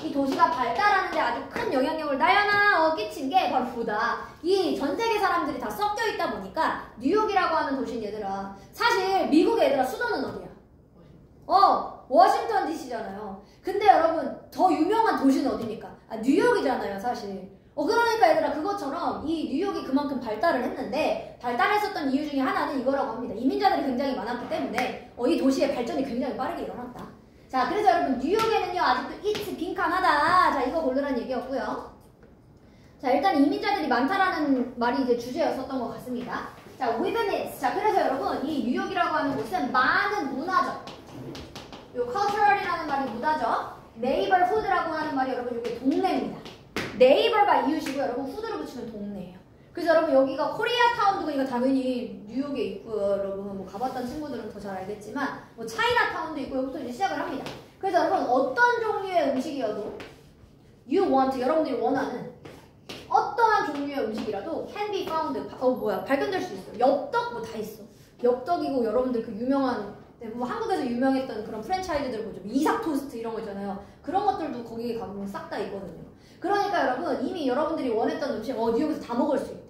Speaker 1: 이 도시가 발달하는데 아주 큰 영향력을 나야나 끼친 게 바로 뭐다. 이 전 세계 사람들이 다 섞여 있다 보니까 뉴욕이라고 하는 도시는 얘들아 사실 미국의 얘들아 수도는 어디야? 워싱턴 DC잖아요. 근데 여러분 더 유명한 도시는 어디입니까? 뉴욕이잖아요 사실. 그러니까 얘들아 그것처럼 이 뉴욕이 그만큼 발달을 했는데 발달했었던 이유 중에 하나는 이거라고 합니다. 이민자들이 굉장히 많았기 때문에 이 도시의 발전이 굉장히 빠르게 일어났다. 자, 그래서 여러분 뉴욕에는요 아직도 it's 빈칸하다. 자, 이거 고르라는 얘기였고요. 자, 일단 이민자들이 많다라는 말이 이제 주제였었던 것 같습니다. 자, witness. 자, 그래서 여러분 이 뉴욕이라고 하는 곳은 많은 문화적, 요 cultural이라는 말이 문화적, neighborhood라고 하는 말이 여러분 이게 동네입니다. neighbor가 이웃이고 여러분 hood로 붙이면 동네예요. 그래서 여러분 여기가 코리아타운도 그러니까 당연히 뉴욕에 있고요. 여러분 뭐 가봤던 친구들은 더 잘 알겠지만 뭐 차이나타운도 있고 여기부터 이제 시작을 합니다. 그래서 여러분 어떤 종류의 음식이어도 you want 여러분들이 원하는 어떠한 종류의 음식이라도 can be found 발견될 수 있어요. 엽떡 뭐 다 있어. 엽떡이고 여러분들 그 유명한 뭐 한국에서 유명했던 그런 프랜차이즈들 뭐죠 이삭 토스트 이런 거 있잖아요. 그런 것들도 거기에 가보면 싹 다 있거든요. 그러니까 여러분 이미 여러분들이 원했던 음식 뉴욕에서 다 먹을 수 있대.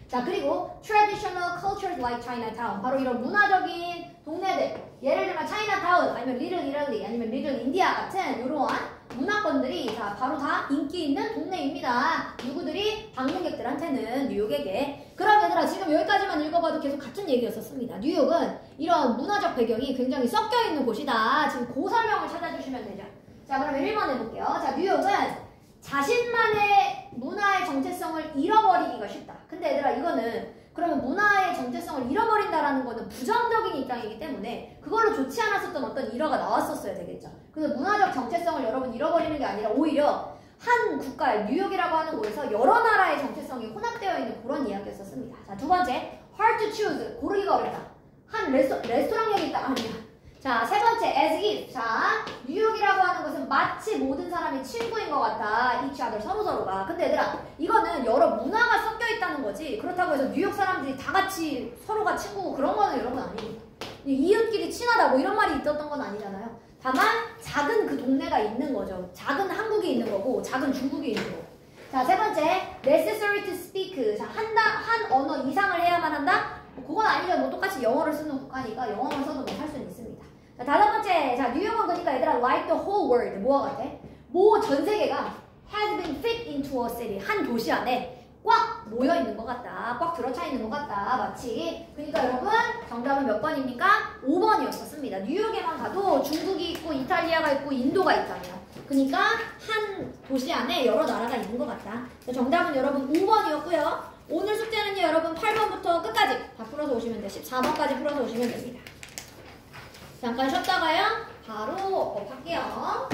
Speaker 1: 자, 그리고 traditional cultures like Chinatown 바로 이런 문화적인 동네들 예를 들면 차이나타운 아니면 Little Italy 아니면 Little India 같은 이러한 문화권들이 자 바로 다 인기 있는 동네입니다. 누구들이? 방문객들한테는 뉴욕에게. 그럼 얘들아 지금 여기까지만 읽어봐도 계속 같은 얘기였었습니다. 뉴욕은 이런 문화적 배경이 굉장히 섞여 있는 곳이다. 지금 그 설명을 찾아주시면 되죠. 자, 그럼 1번 해볼게요. 자, 뉴욕은 자신만의 문화의 정체성을 잃어버리기가 쉽다. 근데 얘들아 이거는 그러면 문화의 정체성을 잃어버린다라는 거는 부정적인 입장이기 때문에 그걸로 좋지 않았었던 어떤 일화가 나왔었어야 되겠죠. 그래서 문화적 정체성을 여러분 잃어버리는 게 아니라 오히려 한 국가, 뉴욕이라고 하는 곳에서 여러 나라의 정체성이 혼합되어 있는 그런 이야기였었습니다. 자, 두 번째, hard to choose. 고르기가 어렵다. 한 레스토랑역이 있다. 아니야. 자, 세 번째, as if. 자, 뉴욕이라고 하는 것은 마치 모든 사람이 친구인 것 같다. each other, 서로서로가. 근데 얘들아, 이거는 여러 문화가 섞여 있다는 거지. 그렇다고 해서 뉴욕 사람들이 다 같이 서로가 친구고 그런 거는 여러분 아니에요. 이웃끼리 친하다 뭐 이런 말이 있었던 건 아니잖아요. 다만 작은 그 동네가 있는 거죠. 작은 한국이 있는 거고 작은 중국이 있는 거고. 자, 세 번째, necessary to speak. 자, 한 언어 이상을 해야만 한다? 그건 아니죠. 뭐 똑같이 영어를 쓰는 국가니까 영어만 써도 뭐 할 수는 있습니다. 자, 다섯 번째. 자, 뉴욕은 그러니까 얘들아 like the whole world. 뭐와 같아? 전 세계가 has been fit into a city. 한 도시 안에 꽉 모여 있는 것 같다. 꽉 들어차 있는 것 같다. 마치. 그러니까 여러분 정답은 몇 번입니까? 5번이었었습니다. 뉴욕에만 가도 중국이 있고 이탈리아가 있고 인도가 있잖아요. 그러니까 한 도시 안에 여러 나라가 있는 것 같다. 정답은 여러분 5번이었고요. 오늘 숙제는요 여러분 8번부터 끝까지 다 풀어서 오시면 돼요. 14번까지 풀어서 오시면 됩니다. 잠깐 쉬었다가요 바로 업할게요.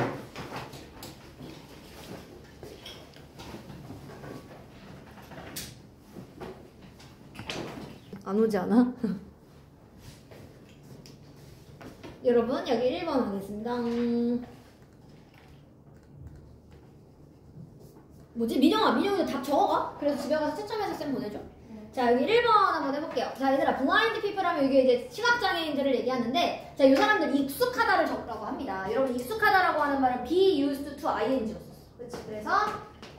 Speaker 1: 안 오지 않아? 여러분 여기 1번 하겠습니다. 뭐지? 민영이도 답 적어가? 그래서 집에 가서 채점해서 쌤 보내줘. 자, 여기 1번 한번 해볼게요. 자, 얘들아, 블라인드 피플 하면 이게 이제 시각장애인들을 얘기하는데, 자, 이 사람들 익숙하다를 적으라고 합니다. 여러분, 익숙하다라고 하는 말은 be used to ing였었어. 그치? 그래서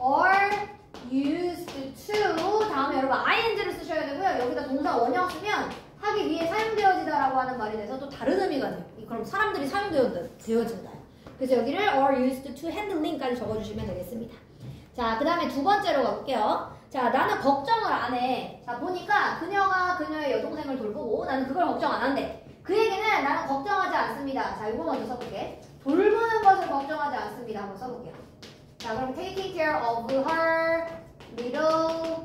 Speaker 1: are used to 다음에 여러분 ing를 쓰셔야 되고요. 여기다 동사 원형 쓰면 하기 위해 사용되어지다라고 하는 말이 돼서 또 다른 의미가 돼요. 그럼 사람들이 사용되어진다. 그래서 여기를 are used to handling까지 적어주시면 되겠습니다. 자, 그 다음에 두 번째로 가볼게요. 자, 나는 걱정을 안 해. 자, 보니까 그녀가 그녀의 여동생을 돌보고 나는 그걸 걱정 안 한대. 그 얘기는 나는 걱정하지 않습니다. 자, 이거 먼저 써볼게. 돌보는 것을 걱정하지 않습니다. 한번 써볼게요. 자, 그럼 taking care of her little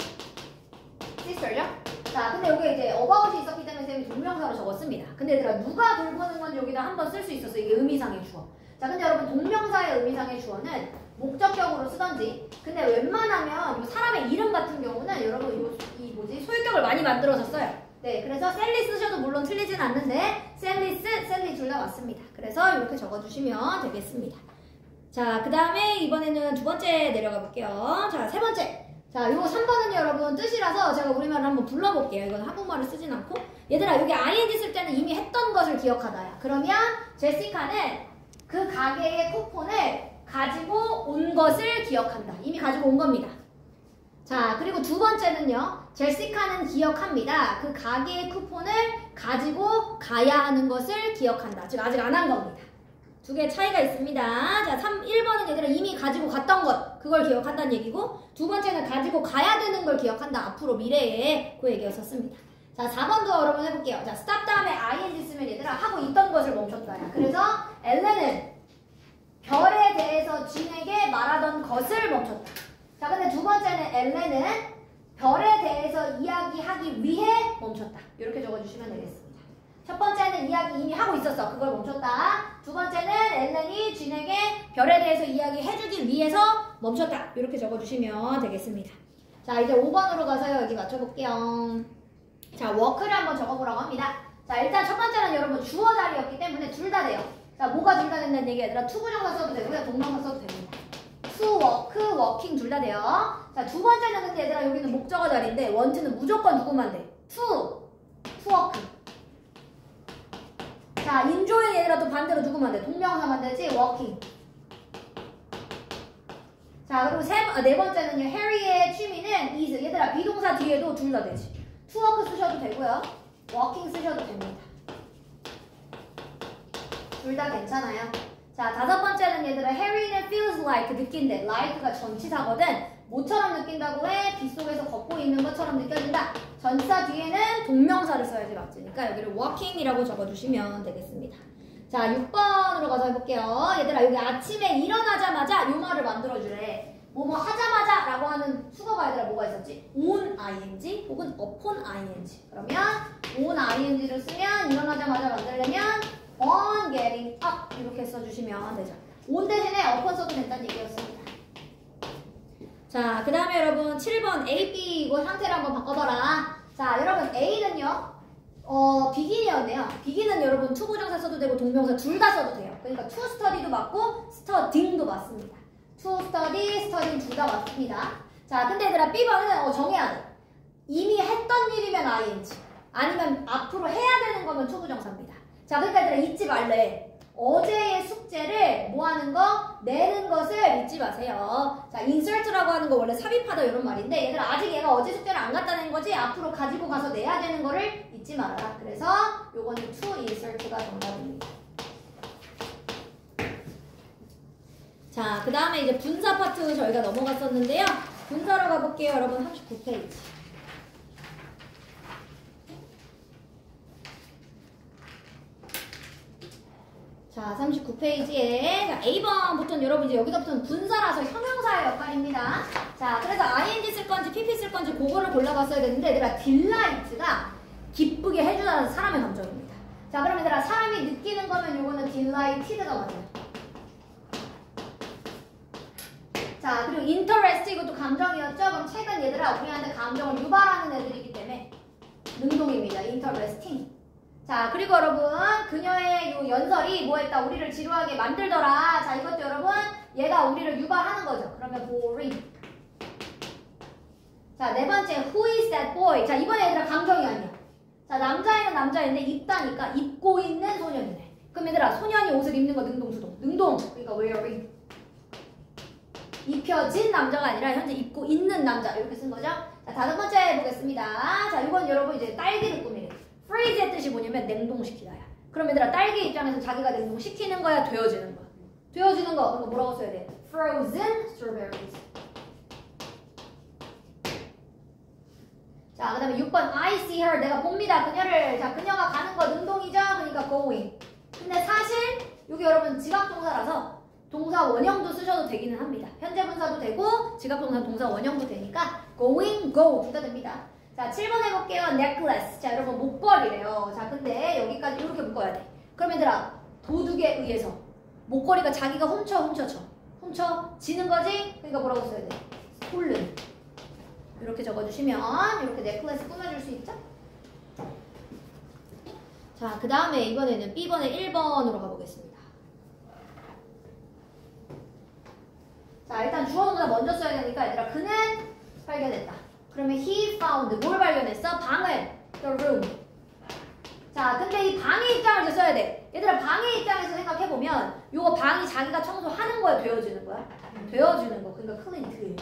Speaker 1: sister죠? 자, 근데 여기 이제 about이 있었기 때문에 쌤이 동명사로 적었습니다. 근데 얘들아, 누가 돌보는 건지 여기다 한번 쓸 수 있었어. 이게 의미상의 주어. 자, 근데 여러분, 동명사의 의미상의 주어는 목적격으로 쓰던지, 근데 웬만하면 이 사람의 이름 같은 경우는 여러분, 이 뭐지? 소유격을 많이 만들어서 써요. 네, 그래서 셀리 쓰셔도 물론 틀리진 않는데, 셀리 둘 다 맞습니다. 그래서 이렇게 적어주시면 되겠습니다. 자, 그 다음에 이번에는 두 번째 내려가 볼게요. 자, 세 번째. 자, 요거 3번은 여러분 뜻이라서 제가 우리말을 한번 불러볼게요. 이건 한국말을 쓰진 않고. 얘들아, 여기 ing 쓸 때는 이미 했던 것을 기억하다야. 그러면 제시카는 그 가게의 쿠폰을 가지고 온 것을 기억한다. 이미 가지고 온 겁니다. 자, 그리고 두 번째는요. 제시카는 기억합니다. 그 가게의 쿠폰을 가지고 가야 하는 것을 기억한다. 즉 아직 안 한 겁니다. 두 개의 차이가 있습니다. 자, 1번은 얘들아 이미 가지고 갔던 것, 그걸 기억한다는 얘기고, 두 번째는 가지고 가야 되는 걸 기억한다. 앞으로 미래에 그 얘기였었습니다. 자, 4번도 여러분 해볼게요. 자, stop 다음에 ing 쓰면 얘들아 하고 있던 것을 멈췄다야. 그래서 엘렌은 별에 대해서 진에게 말하던 것을 멈췄다. 자, 근데 두 번째는 엘렌은 별에 대해서 이야기하기 위해 멈췄다. 이렇게 적어주시면 되겠습니다. 첫 번째는 이야기 이미 하고 있었어. 그걸 멈췄다. 두 번째는 엘렌이 진에게 별에 대해서 이야기해주기 위해서 멈췄다. 이렇게 적어주시면 되겠습니다. 자, 이제 5번으로 가서요. 여기 맞춰볼게요. 자, 워크를 한번 적어보라고 합니다. 자, 일단 첫 번째는 여러분 주어 자리였기 때문에 둘 다 돼요. 자, 뭐가 둘 다 된다는 얘기 얘들아. 투부정사 써도 되고요. 동명사 써도 됩니다. to work, working 둘 다 돼요. 자, 두 번째는 근데 얘들아 여기는 목적어 자리인데 want는 무조건 누구만 돼? to work. 자, enjoy 얘들아 또 반대로 누구만 돼? 동명사만 되지? working. 자, 그리고 네 번째는요. 해리의 취미는 is. 얘들아 비동사 뒤에도 둘 다 되지. to work 쓰셔도 되고요. working 쓰셔도 됩니다. 둘 다 괜찮아요. 자, 다섯 번째는 얘들아 해리는 feels like 느낀대. like가 전치사거든. 뭐처럼 느낀다고 해? 빗속에서 걷고 있는 것처럼 느껴진다. 전치사 뒤에는 동명사를 써야지 맞으니까 여기를 walking이라고 적어주시면 되겠습니다. 자, 6번으로 가서 해볼게요. 얘들아 여기 아침에 일어나자마자 요 말을 만들어주래. 뭐뭐 하자마자 라고 하는 수거가 얘들아 뭐가 있었지? on ing 혹은 upon ing. 그러면 on ing를 쓰면 일어나자마자 만들려면 on getting up 이렇게 써주시면 되죠. on 대신에 upon 써도 된다는 얘기였습니다. 자, 그 다음에 여러분 7번 A, B 이거 상태를 한번 바꿔봐라. 자, 여러분 A는요 begin이었네요. begin은 여러분 투부정사 써도 되고 동명사 둘 다 써도 돼요. 그러니까 to study도 맞고 studying도 맞습니다. to study, studying 둘 다 맞습니다. 자, 근데 얘들아 B번은 정해야 돼. 이미 했던 일이면 ing 아니면 앞으로 해야 되는 거면 투부정사입니다. 자, 그러니까 얘들아 잊지 말래. 어제의 숙제를 뭐 하는 거? 내는 것을 잊지 마세요. 자, insert라고 하는 거 원래 삽입하다 이런 말인데 얘들아 아직 얘가 어제 숙제를 안 갖다 낸 거지 앞으로 가지고 가서 내야 되는 거를 잊지 말아라. 그래서 요거는 to insert가 정답입니다. 자, 그 다음에 이제 분사 파트 저희가 넘어갔었는데요. 분사로 가볼게요. 여러분 39페이지. 자, 39페이지에 A번부터는 여러분 이제 여기서부터는 분사라서 형용사의 역할입니다. 자, 그래서 ing 쓸 건지 pp 쓸 건지 그거를 골라봤어야 되는데 얘들아 delight가 기쁘게 해주는 사람의 감정입니다. 자, 그럼 얘들아 사람이 느끼는 거면 요거는 delighted가 맞아요. 자, 그리고 interest 이것도 감정이었죠? 그럼 책은 얘들아 우리한테 감정을 유발하는 애들이기 때문에 능동입니다. interesting. 자, 그리고 여러분 그녀의 요 연설이 뭐 했다? 우리를 지루하게 만들더라. 자, 이것도 여러분 얘가 우리를 유발하는 거죠. 그러면 boring. 자, 네 번째 who is that boy? 자, 이번에 얘들아 감정이 아니야. 자, 남자애는 남자인데 입다니까 입고 있는 소년이네. 그럼 얘들아 소년이 옷을 입는 거 능동 수동. 능동. 그러니까 wearing. 입혀진 남자가 아니라 현재 입고 있는 남자 이렇게 쓴 거죠. 자, 다섯 번째 보겠습니다. 자, 이건 여러분 이제 딸기를 꾸미래. freeze의 뜻이 뭐냐면 냉동시키다야. 그럼 얘들아 딸기 입장에서 자기가 냉동시키는 거야? 되어지는 거야? 되어지는 거. 그럼 뭐라고 써야 돼? frozen strawberries. 자, 그 다음에 6번 I see her. 내가 봅니다. 그녀를. 자, 그녀가 가는 거 능동이죠? 그러니까 going. 근데 사실 여기 여러분 지각동사라서 동사 원형도 쓰셔도 되기는 합니다. 현재 분사도 되고 지각동사 동사 원형도 되니까 going, go 둘 다 됩니다. 자, 7번 해볼게요. necklace. 자, 여러분 목걸이래요. 자, 근데 여기까지 이렇게 묶어야 돼. 그럼 얘들아 도둑에 의해서 목걸이가 자기가 훔쳐지는 거지? 그러니까 뭐라고 써야 돼? stolen. 이렇게 적어주시면 이렇게 necklace 꾸며줄 수 있죠? 자, 그 다음에 이번에는 B번의 1번으로 가보겠습니다. 자, 일단 주어동사 먼저 써야 되니까 얘들아 그는 발견했다. 그러면 he found 뭘 발견했어? 방을 the room. 자, 근데 이 방의 입장을 써야 돼. 얘들아 방의 입장에서 생각해보면 요거 방이 자기가 청소하는 거야 되어주는 거야? 되어주는 거. 그러니까 clean.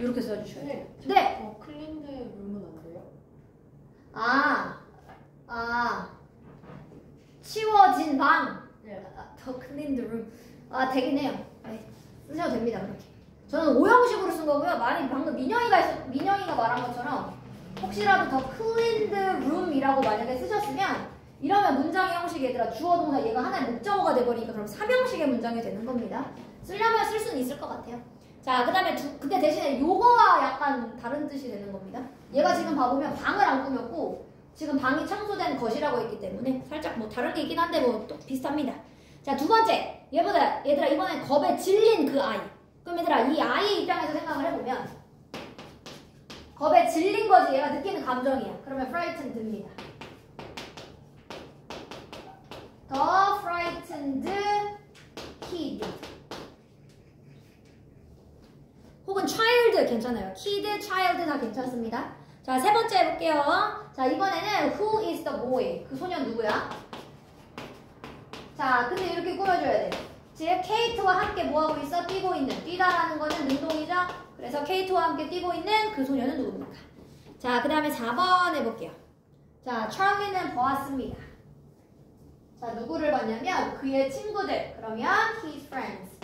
Speaker 1: 이렇게 써주셔야 돼요. 네.
Speaker 2: 클린드 룸은 안 돼요?
Speaker 1: 치워진 방.
Speaker 2: 네.
Speaker 1: 더 cleaned room. 되긴 해요. 네, 쓰셔도 됩니다, 그렇게. 저는 오형식으로 쓴 거고요. 많이 방금 민영이가 말한 것처럼 혹시라도 더 cleaned room이라고 만약에 쓰셨으면 이러면 문장의 형식이 얘들아 주어 동사 얘가 하나의 목적어가 돼버리니까 그럼 3형식의 문장이 되는 겁니다. 쓰려면 쓸 수는 있을 것 같아요. 자, 그 다음에 근데 대신에 요거와 약간 다른 뜻이 되는 겁니다. 얘가 지금 봐보면 방을 안 꾸몄고 지금 방이 청소된 것이라고 했기 때문에 살짝 뭐 다른 게 있긴 한데 뭐 또 비슷합니다. 자, 두 번째. 얘들아 이번엔 겁에 질린 그 아이. 그럼 얘들아 이 아이 입장에서 생각을 해보면 겁에 질린 거지 얘가 느끼는 감정이야. 그러면 frightened입니다. The frightened kid. 혹은 child 괜찮아요. kid, child 다 괜찮습니다. 자, 세 번째 해볼게요. 자, 이번에는 who is the boy? 그 소년 누구야? 자, 근데 이렇게 꾸며줘야 돼. 지금 케이트와 함께 뭐하고 있어? 뛰고 있는. 뛰다라는 거는 능동이죠? 그래서 케이트와 함께 뛰고 있는 그 소년은 누굽니까? 자, 그 다음에 4번 해볼게요. 자, 찰리는 보았습니다. 자, 누구를 봤냐면 그의 친구들. 그러면 his friends.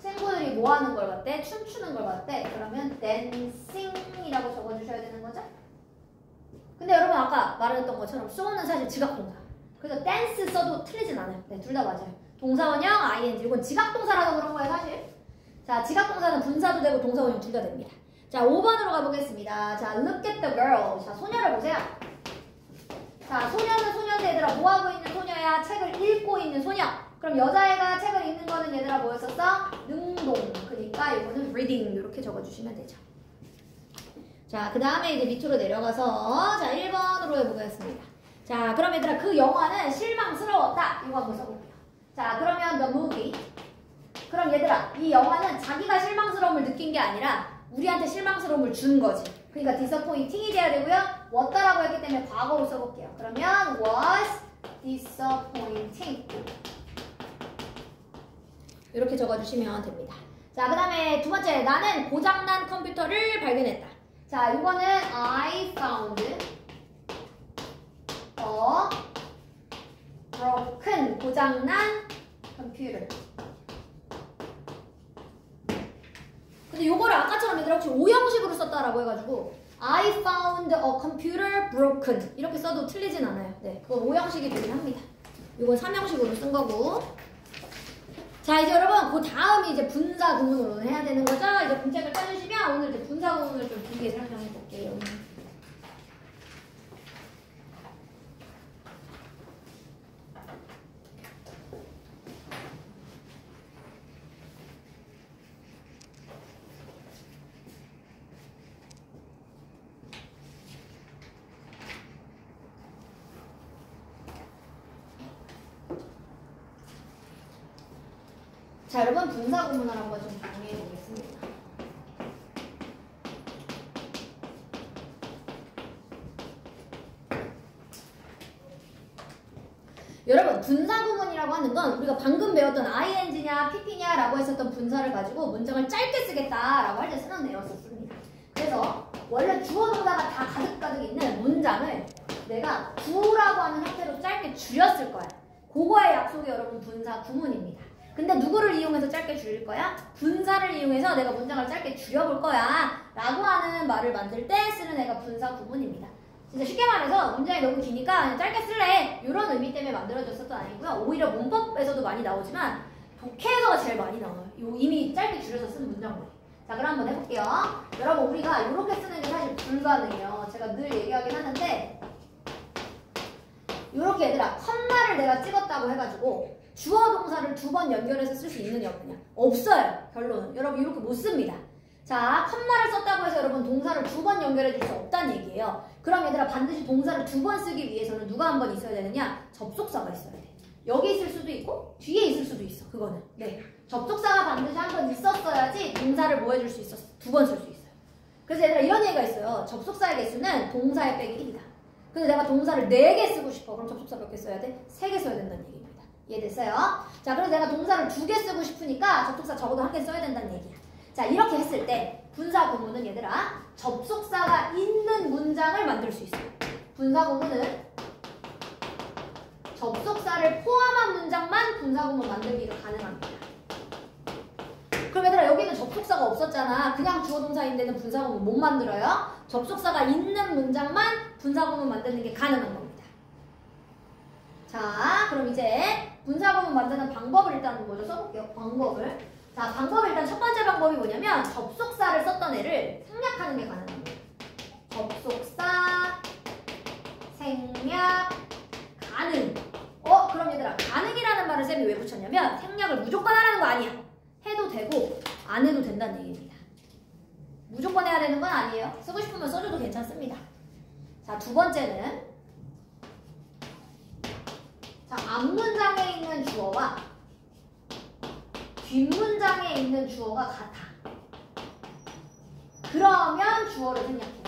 Speaker 1: 친구들이 뭐 하는 걸 봤대? 춤추는 걸 봤대. 그러면 dancing이라고 적어주셔야 되는 거죠? 근데 여러분 아까 말했던 것처럼 so는 사실 지각동사. 그래서 dance 써도 틀리진 않아요. 네, 둘 다 맞아요. 동사원형, ing. 이건 지각동사라서 그런 거예요, 사실. 자, 지각동사는 분사도 되고 동사원형 둘 다 됩니다. 자, 5번으로 가보겠습니다. 자, look at the girl. 자, 소녀를 보세요. 자, 소녀는 소녀인데 얘들아 뭐하고 있는 소녀야? 책을 읽고 있는 소녀. 그럼 여자애가 책을 읽는 거는 얘들아 뭐였었어? 능동. 그러니까 이거는 reading 이렇게 적어주시면 되죠. 자, 그 다음에 이제 밑으로 내려가서 자 1번으로 해보겠습니다. 자, 그럼 얘들아 그 영화는 실망스러웠다. 이거 한번 써볼게요. 자, 그러면 the movie. 그럼 얘들아 이 영화는 자기가 실망스러움을 느낀 게 아니라 우리한테 실망스러움을 준 거지. 그러니까 disappointing이 돼야 되고요. was다라고 했기 때문에 과거로 써볼게요. 그러면 was disappointing. 이렇게 적어주시면 됩니다. 자, 그 다음에 두 번째. 나는 고장난 컴퓨터를 발견했다. 자, 이거는 I found a broken 고장난 컴퓨터. 근데 요거를 아까처럼 얘들아 혹시 오형식으로 썼다라고 해가지고 I found a computer broken 이렇게 써도 틀리진 않아요. 네, 그건 오형식이 되긴 합니다. 이건 3형식으로 쓴 거고. 자, 이제 여러분 그 다음이 이제 분사 구문으로 해야 되는 거죠. 이제 문책을 짜주시면 오늘 이제 분사 구문을 좀 길게 설명해 볼게요. 자, 여러분 분사 구문을 한번 좀 정리해 보겠습니다. 여러분 분사 구문이라고 하는 건 우리가 방금 배웠던 ing냐 pp냐라고 했었던 분사를 가지고 문장을 짧게 쓰겠다라고 할 때 쓰는 내용이었습니다. 그래서 원래 주어 동사가 다 가득가득 있는 문장을 내가 구라고 하는 형태로 짧게 줄였을 거야. 그거의 약속이 여러분 분사 구문입니다. 근데 누구를 이용해서 짧게 줄일 거야? 분사를 이용해서 내가 문장을 짧게 줄여볼 거야 라고 하는 말을 만들 때 쓰는 애가 분사 구문입니다. 진짜 쉽게 말해서 문장이 너무 기니까 그냥 짧게 쓸래 이런 의미 때문에 만들어졌었던 아니고요. 오히려 문법에서도 많이 나오지만 독해에서가 제일 많이 나와요. 이미 짧게 줄여서 쓴 문장으로. 자, 그럼 한번 해볼게요. 여러분, 우리가 이렇게 쓰는 게 사실 불가능해요. 제가 늘 얘기하긴 하는데 이렇게 얘들아, 컴마를 내가 찍었다고 해가지고 주어 동사를 2번 연결해서 쓸 수 있느냐 없느냐? 없어요. 결론은. 여러분 이렇게 못 씁니다. 자, 컴마를 썼다고 해서 여러분 동사를 2번 연결해 줄 수 없다는 얘기예요. 그럼 얘들아 반드시 동사를 2번 쓰기 위해서는 누가 한 번 있어야 되느냐? 접속사가 있어야 돼. 여기 있을 수도 있고 뒤에 있을 수도 있어. 그거는. 네. 접속사가 반드시 한 번 있었어야지 동사를 뭐 해줄 수 있었어? 2번 쓸 수 있어요. 그래서 얘들아 이런 얘기가 있어요. 접속사의 개수는 동사의 빼기 1이다. 근데 내가 동사를 4개 쓰고 싶어. 그럼 접속사 몇 개 써야 돼? 3개 써야 된다는 얘기입니다. 이해됐어요? 자, 그래서 내가 동사를 2개 쓰고 싶으니까 접속사 적어도 1개 써야 된다는 얘기야. 자, 이렇게 했을 때 분사 구문은 얘들아 접속사가 있는 문장을 만들 수 있어요. 분사 구문은 접속사를 포함한 문장만 분사 구문 만들기가 가능합니다. 그럼 얘들아 여기는 접속사가 없었잖아. 그냥 주어 동사인 데는 분사 구문 못 만들어요. 접속사가 있는 문장만 분사 구문 만드는 게 가능한 겁니다. 자, 그럼 이제 분사 구문 만드는 방법을 일단 먼저 써볼게요. 방법을. 자, 방법은 일단 첫 번째 방법이 뭐냐면 접속사를 썼던 애를 생략하는 게 가능합니다. 접속사, 생략, 가능. 그럼 얘들아 가능이라는 말을 쌤이 왜 붙였냐면 생략을 무조건 하라는 거 아니야. 해도 되고 안 해도 된다는 얘기입니다. 무조건 해야 되는 건 아니에요. 쓰고 싶으면 써줘도 괜찮습니다. 자, 두 번째는 자, 앞문장에 있는 주어와 뒷문장에 있는 주어가 같아. 그러면 주어를 생략해요.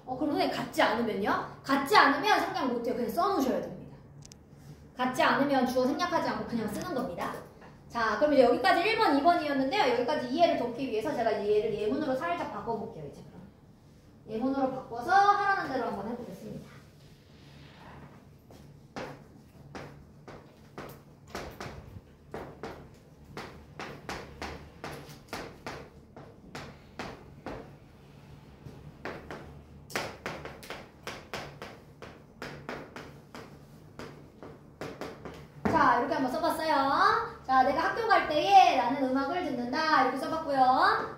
Speaker 1: 그럼 선생님 같지 않으면요? 같지 않으면 생략 못해요. 그냥 써놓으셔야 됩니다. 같지 않으면 주어 생략하지 않고 그냥 쓰는 겁니다. 자, 그럼 이제 여기까지 1번, 2번이었는데요. 여기까지 이해를 돕기 위해서 제가 이제 얘를 예문으로 살짝 바꿔볼게요. 이제 그럼 예문으로 바꿔서 하라는 대로 한번 해보겠습니다. 자, 이렇게 한번 써봤어요. 자, 내가 학교 갈 때에 나는 음악을 듣는다. 이렇게 써봤고요.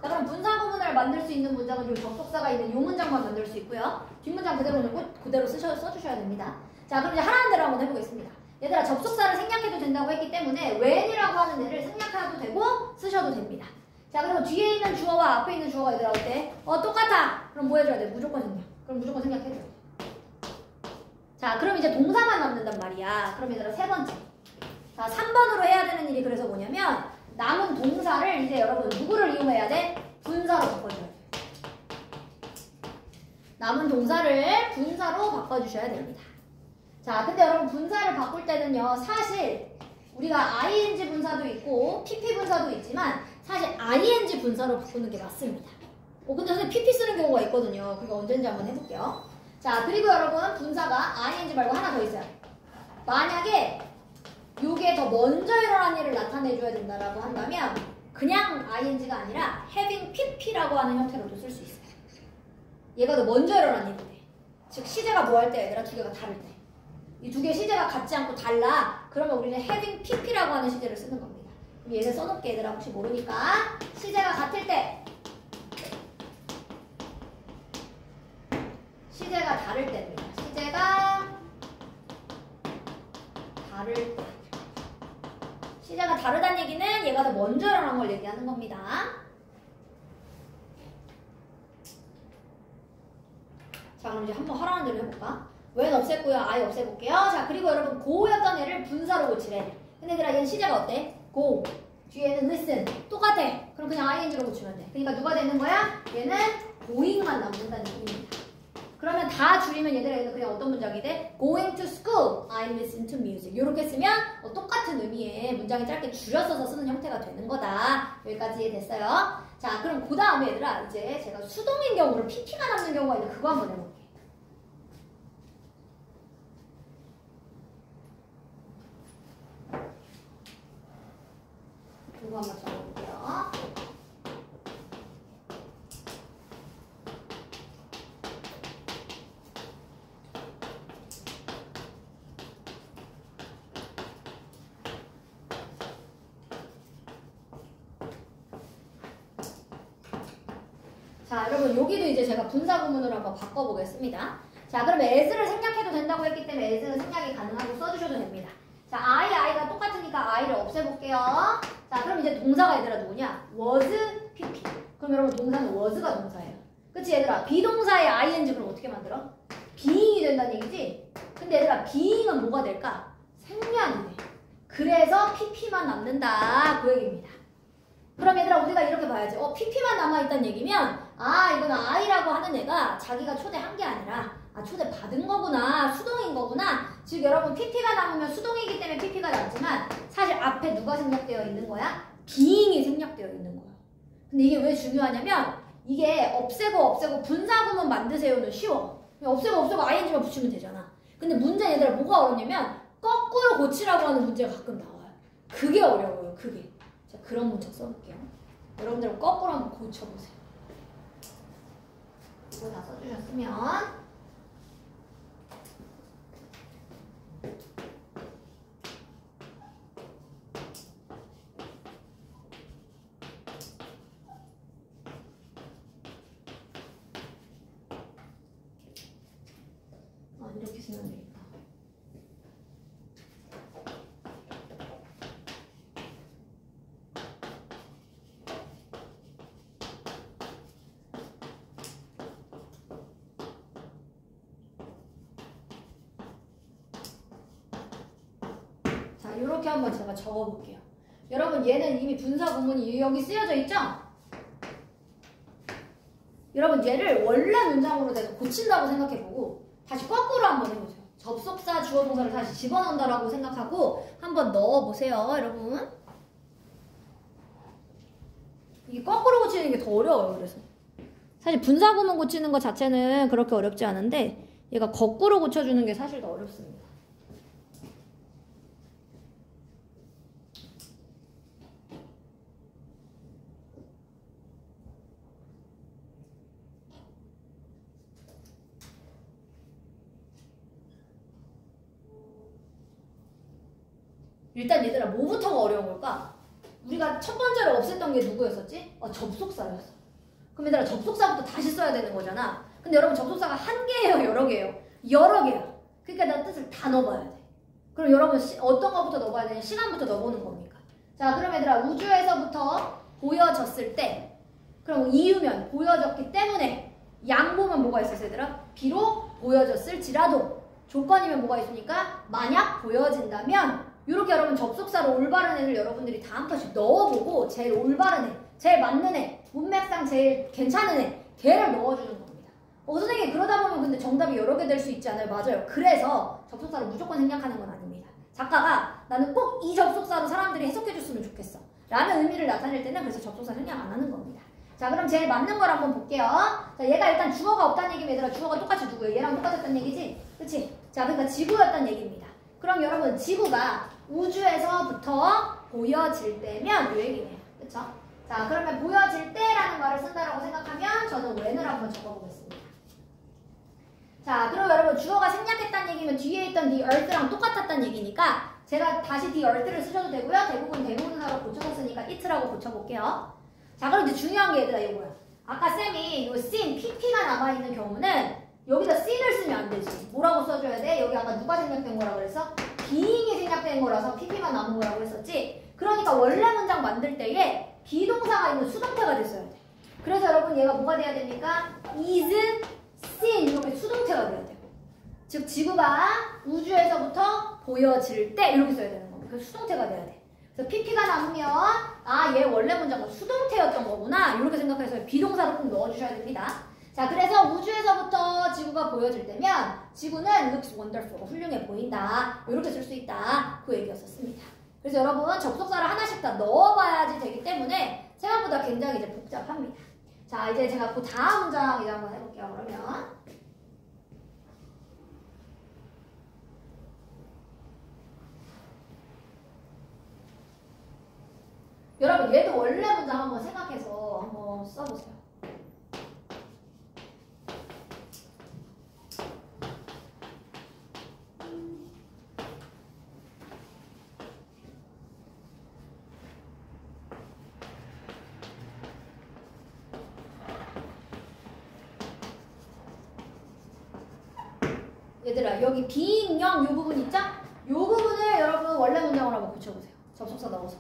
Speaker 1: 자, 그럼 분사 구문을 만들 수 있는 문장은 요 접속사가 있는 요 문장만 만들 수 있고요. 뒷문장 그대로는 그대로 써주셔야 됩니다. 자, 그럼 이제 하라는 대로 한번 해보겠습니다. 얘들아, 접속사를 생략해도 된다고 했기 때문에 when이라고 하는 애를 생략해도 되고 쓰셔도 됩니다. 자, 그리고 뒤에 있는 주어와 앞에 있는 주어가 얘들아 어때? 똑같아. 그럼 뭐 해줘야 돼? 무조건 생략. 그럼 무조건 생략해줘. 자, 그럼 이제 동사만 남는단 말이야. 그럼 얘들아 세 번째. 자, 3번으로 해야 되는 일이 그래서 뭐냐면 남은 동사를 이제 여러분 누구를 이용해야 돼? 분사로 바꿔줘야 돼. 남은 동사를 분사로 바꿔주셔야 됩니다. 자, 근데 여러분 분사를 바꿀 때는요. 사실 우리가 ing 분사도 있고 pp 분사도 있지만 사실 ing 분사로 바꾸는 게 맞습니다. 근데 선생님 pp 쓰는 경우가 있거든요. 그거 언제인지 한번 해볼게요. 자, 그리고 여러분 분사가 ing 말고 하나 더 있어요. 만약에 요게 더 먼저 일어난 일을 나타내줘야 된다라고 한다면 그냥 ing가 아니라 having pp라고 하는 형태로도 쓸 수 있어요. 얘가 더 먼저 일어난 일인데, 즉 시제가 뭐 할 때 얘들아 두 개가 다를 때, 이 두 개 시제가 같지 않고 달라. 그러면 우리는 having pp라고 하는 시제를 쓰는 겁니다. 그럼 얘를 써놓을게 얘들아. 혹시 모르니까 시제가 같을 때, 시제가 다를 때입니다. 시제가 다를 때. 시제가 다르다는 얘기는 얘가 더 먼저 일어난 걸 얘기하는 겁니다. 자, 그럼 이제 한번 하라는 대로 해볼까? when 없앴고요. I 없애볼게요. 자, 그리고 여러분 go였던 애를 분사로 고치래. 근데 얘들아 얘는 시제가 어때? go. 뒤에는 listen. 똑같아. 그럼 그냥 ing로 고치면 돼. 그러니까 누가 되는 거야? 얘는 going만 남는다는 얘기입니다. 그러면 다 줄이면 얘들아 얘는 그냥 어떤 문장이 돼? Going to school, I listen to music. 이렇게 쓰면 똑같은 의미의 문장이 짧게 줄여서서 쓰는 형태가 되는 거다. 여기까지 이해됐어요? 자, 그럼 그 다음에 얘들아 이제 제가 수동인 경우를 PP가 남는 경우가 있는데 그거 한번 해볼게요. 이거 한번 적어볼게요. 자, 여러분 여기도 이제 제가 분사구문으로 한번 바꿔보겠습니다. 자, 그러면 as를 생략해도 된다고 했기 때문에 as는 생략이 가능하고 써주셔도 됩니다. 자, i가 똑같으니까 i를 없애볼게요. 자, 그럼 이제 동사가 얘들아 누구냐? was, pp. 그럼 여러분 동사는 was가 동사예요. 그치 얘들아? 비동사의 ing 그럼 어떻게 만들어? being이 된다는 얘기지? 근데 얘들아 being은 뭐가 될까? 생략이 돼. 그래서 pp만 남는다 그 얘기입니다. 그럼 얘들아 우리가 이렇게 봐야지. pp만 남아있다는 얘기면 이거는 i라고 하는 애가 자기가 초대한 게 아니라 초대 받은 거구나. 수동인 거구나. 즉 여러분 pp가 남으면 수동이기 때문에 pp가 남지만 사실 앞에 누가 생략되어 있는 거야? being이 생략되어 있는 거야. 근데 이게 왜 중요하냐면 이게 없애고 분사구문 만드세요는 쉬워. 없애고 ing만 붙이면 되잖아. 근데 문제는 얘들아 뭐가 어렵냐면 거꾸로 고치라고 하는 문제가 가끔 나와요. 그게 어려워요. 그게. 자, 그런 문자 써볼게요. 여러분들 거꾸로 한번 고쳐보세요. 이거 다 써주셨으면 이렇게 쓰면 되겠다. 자, 이렇게 한번 제가 적어볼게요. 여러분 얘는 이미 분사구문이 여기 쓰여져 있죠? 여러분 얘를 원래 문장으로 내가 고친다고 생각해보고 다시 거꾸로 한번 해보세요. 접속사 주어 동사를 다시 집어넣는다라고 생각하고 한번 넣어보세요, 여러분. 이게 거꾸로 고치는 게 더 어려워요, 그래서. 사실 분사구문 고치는 것 자체는 그렇게 어렵지 않은데 얘가 거꾸로 고쳐주는 게 사실 더 어렵습니다. 일단 얘들아 뭐부터가 어려운 걸까? 우리가 첫 번째로 없앴던 게 누구였었지? 접속사였어. 그럼 얘들아 접속사부터 다시 써야 되는 거잖아. 근데 여러분 접속사가 한 개예요? 여러 개예요? 여러 개야. 그러니까 나 뜻을 다 넣어봐야 돼. 그럼 여러분 어떤 거부터 넣어봐야 되냐? 시간부터 넣어보는 겁니까? 자, 그럼 얘들아 우주에서부터 보여졌을 때 그럼 이유면 보여졌기 때문에 양보면 뭐가 있었어 얘들아? 비록 보여졌을지라도 조건이면 뭐가 있습니까? 만약 보여진다면 이렇게 여러분 접속사로 올바른 애를 여러분들이 다 한 번씩 넣어보고 제일 올바른 애, 제일 맞는 애, 문맥상 제일 괜찮은 애 걔를 넣어주는 겁니다. 선생님 그러다 보면 근데 정답이 여러 개 될 수 있지 않아요? 맞아요. 그래서 접속사를 무조건 생략하는 건 아닙니다. 작가가 나는 꼭 이 접속사로 사람들이 해석해줬으면 좋겠어 라는 의미를 나타낼 때는 그래서 접속사 생략 안 하는 겁니다. 자, 그럼 제일 맞는 걸 한번 볼게요. 자, 얘가 일단 주어가 없다는 얘기면 얘들아 주어가 똑같이 누구예요? 얘랑 똑같았다는 얘기지? 그치? 자, 그러니까 지구였다는 얘기입니다. 그럼 여러분 지구가 우주에서부터 보여질 때면 이 얘기네요. 그쵸? 자, 그러면 보여질 때라는 말을 쓴다라고 생각하면 저는 when을 한번 적어보겠습니다. 자, 그리고 여러분 주어가 생략했다는 얘기면 뒤에 있던 the earth랑 똑같았다는 얘기니까 제가 다시 the earth를 쓰셔도 되고요. 대부분 대부분사로 고쳐졌으니까 it라고 고쳐볼게요. 자, 그럼 이제 중요한 게 얘들아 이거야. 아까 쌤이 이 sin, pp가 남아있는 경우는 여기다 sin을 쓰면 안 되지. 뭐라고 써줘야 돼? 여기 아까 누가 생략된 거라고 그랬어? being이 생략된 거라서 pp만 남은 거라고 했었지. 그러니까 원래 문장 만들 때에 비동사가 있는 수동태가 됐어야 돼. 그래서 여러분 얘가 뭐가 돼야 됩니까? is, sin 이렇게 수동태가 돼야 돼요. 즉 지구가 우주에서부터 보여질 때 이렇게 써야 되는 겁니다. 그래서 수동태가 돼야 돼. 그래서 pp가 남으면 얘 원래 문장은 수동태였던 거구나 이렇게 생각해서 비동사를 꼭 넣어주셔야 됩니다. 자, 그래서 우주에서부터 지구가 보여질 때면 지구는 looks wonderful, 훌륭해 보인다 이렇게 쓸 수 있다 그 얘기였었습니다. 그래서 여러분 접속사를 하나씩 다 넣어봐야지 되기 때문에 생각보다 굉장히 이제 복잡합니다. 자, 이제 제가 그 다음 문장 이제 한번 해볼게요. 그러면 여러분 얘도 원래 문장 한번 생각해서 한번 써보세요. 얘들아 여기 비인형 요 부분 있죠? 요 부분을 여러분 원래 문장으로 한번 고쳐보세요. 접속사 넣어서.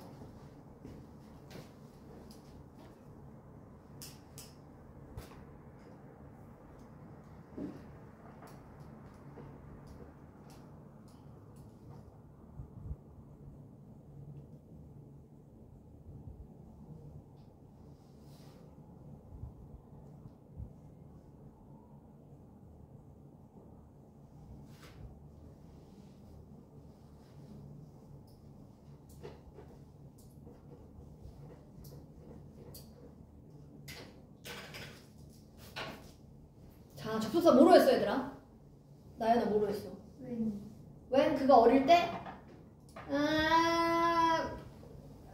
Speaker 1: 자, 접속사 뭐로 했어 얘들아? 나연아 뭐로 했어? when 그거 어릴 때?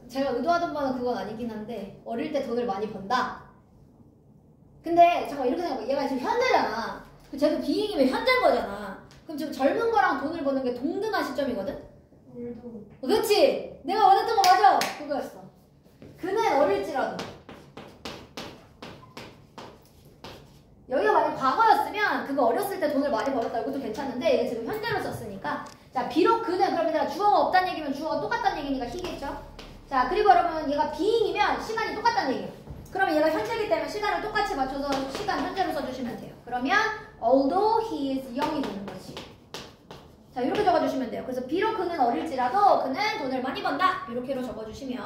Speaker 1: 제가 의도하던 바는 그건 아니긴 한데 어릴 때 돈을 많이 번다. 근데 잠깐 이렇게 생각해. 얘가 지금 현재잖아. 쟤도 비잉이면 현재인 거잖아. 그럼 지금 젊은 거랑 돈을 버는 게 동등한 시점이거든? 그렇지! 내가 원했던 거 맞아! 그거였어. 그는 어릴지라도. 여기가 만약 과거였으면 그거 어렸을 때 돈을 많이 벌었다 이것도 괜찮은데 얘가 지금 현재로 썼으니까 자 비록 그는 그러면 내가 주어가 없다는 얘기면 주어가 똑같다는 얘기니까 히겠죠. 자 그리고 여러분 얘가 being이면 시간이 똑같다는 얘기예요. 그러면 얘가 현재이기 때문에 시간을 똑같이 맞춰서 시간 현재로 써주시면 돼요. 그러면 although he is young이 되는 거지. 자 이렇게 적어주시면 돼요. 그래서 비록 그는 어릴지라도 그는 돈을 많이 번다 이렇게로 적어주시면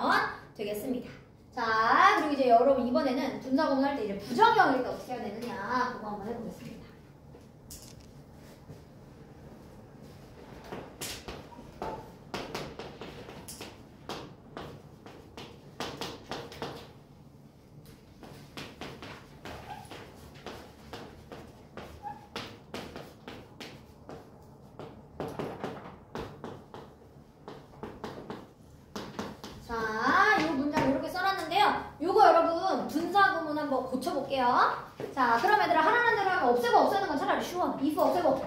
Speaker 1: 되겠습니다. 자, 그리고 이제 여러분 이번에는 분사구문 할 때 이제 부정형일 때 어떻게 해야 되느냐 그거 한번 해보겠습니다. 자, 이 문장 이렇게 써놨는데요. 요거 여러분 분사구문 한번 고쳐볼게요. 자, 그럼 얘들아 하라는 대로 하면 없애고 없애는 건 차라리 쉬워. if 없애고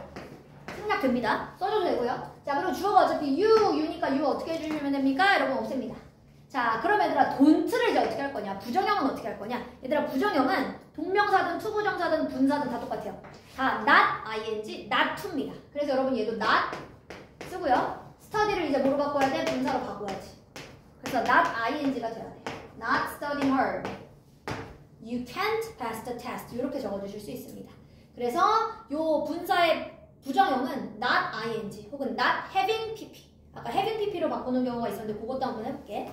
Speaker 1: 생략됩니다. 써줘도 되고요. 자, 그리고 주어가 어차피 you니까 you 어떻게 해주시면 됩니까? 여러분 없앱니다. 자, 그럼 얘들아 don't를 이제 어떻게 할 거냐? 부정형은 어떻게 할 거냐? 얘들아 부정형은 동명사든 투부정사든 분사든 다 똑같아요. 다 not ing, not to입니다. 그래서 여러분 얘도 not 쓰고요. study를 이제 뭐로 바꿔야 돼? 분사로 바꿔야지. 그래서 not ing가 돼야 돼. Not studying hard. You can't pass the test. 이렇게 적어주실 수 있습니다. 그래서 요 분사의 부정형은 not ing 혹은 not having pp. 아까 having pp로 바꾸는 경우가 있었는데 그것도 한번 해볼게.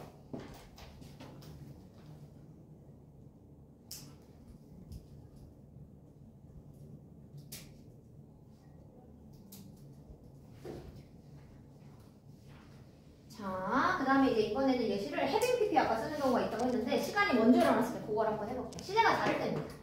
Speaker 1: 자, 그 다음에 이제 이번에는 예시를 having pp 아까 쓰는 경우가 있다고 했는데 시간이 먼저 일어났을 때 그걸 한번 해볼게요. 시제가 다를 때입니다.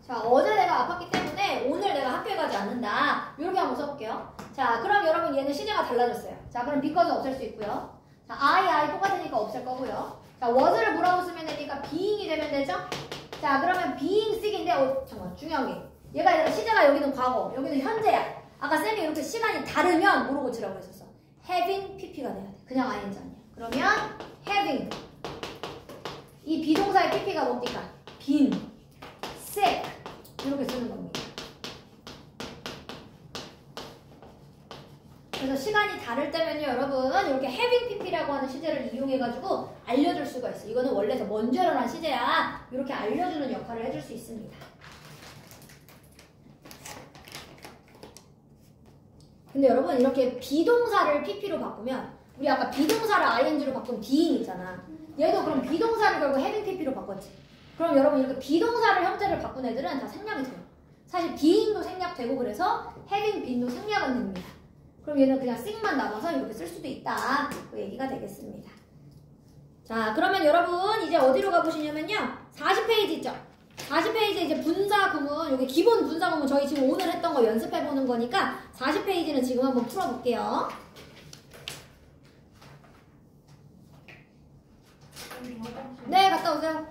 Speaker 1: 자, 어제 내가 아팠기 때문에 오늘 내가 학교에 가지 않는다. 이렇게 한번 써볼게요. 자, 그럼 여러분 얘는 시제가 달라졌어요. 자, 그럼 because 없앨 수 있고요. 자, I 똑같으니까 없앨 거고요. 자, was를 뭐라고 쓰면 되니까 being이 되면 되죠? 자, 그러면 being 씩인데 잠깐만 중요한 게 얘가 얘들아 시제가 여기는 과거, 여기는 현재야. 아까 쌤이 이렇게 시간이 다르면 뭐로 고치라고 했었어? having pp가 돼야 돼. 그냥 ing 아니야. 그러면 having 이 비동사의 pp가 뭡니까? been, sick 이렇게 쓰는 겁니다. 그래서 시간이 다를 때면요 여러분 이렇게 having pp라고 하는 시제를 이용해가지고 알려줄 수가 있어요. 이거는 원래 더 먼저 일어난 시제야. 이렇게 알려주는 역할을 해줄 수 있습니다. 근데 여러분 이렇게 비동사를 pp로 바꾸면 우리 아까 비동사를 ing로 바꾼 being 있잖아. 얘도 그럼 비동사를 결국 having pp로 바꿨지. 그럼 여러분 이렇게 비동사를 형태를 바꾼 애들은 다 생략이 돼요. 사실 being도 생략되고 그래서 having been도 생략은 됩니다. 그럼 얘는 그냥 씩만 남아서 이렇게 쓸 수도 있다. 그 얘기가 되겠습니다. 자, 그러면 여러분 이제 어디로 가보시냐면요. 40페이지 있죠? 40페이지 이제 분사구문, 여기 기본 분사구문 저희 지금 오늘 했던 거 연습해보는 거니까 40페이지는 지금 한번 풀어볼게요. 네, 갔다 오세요.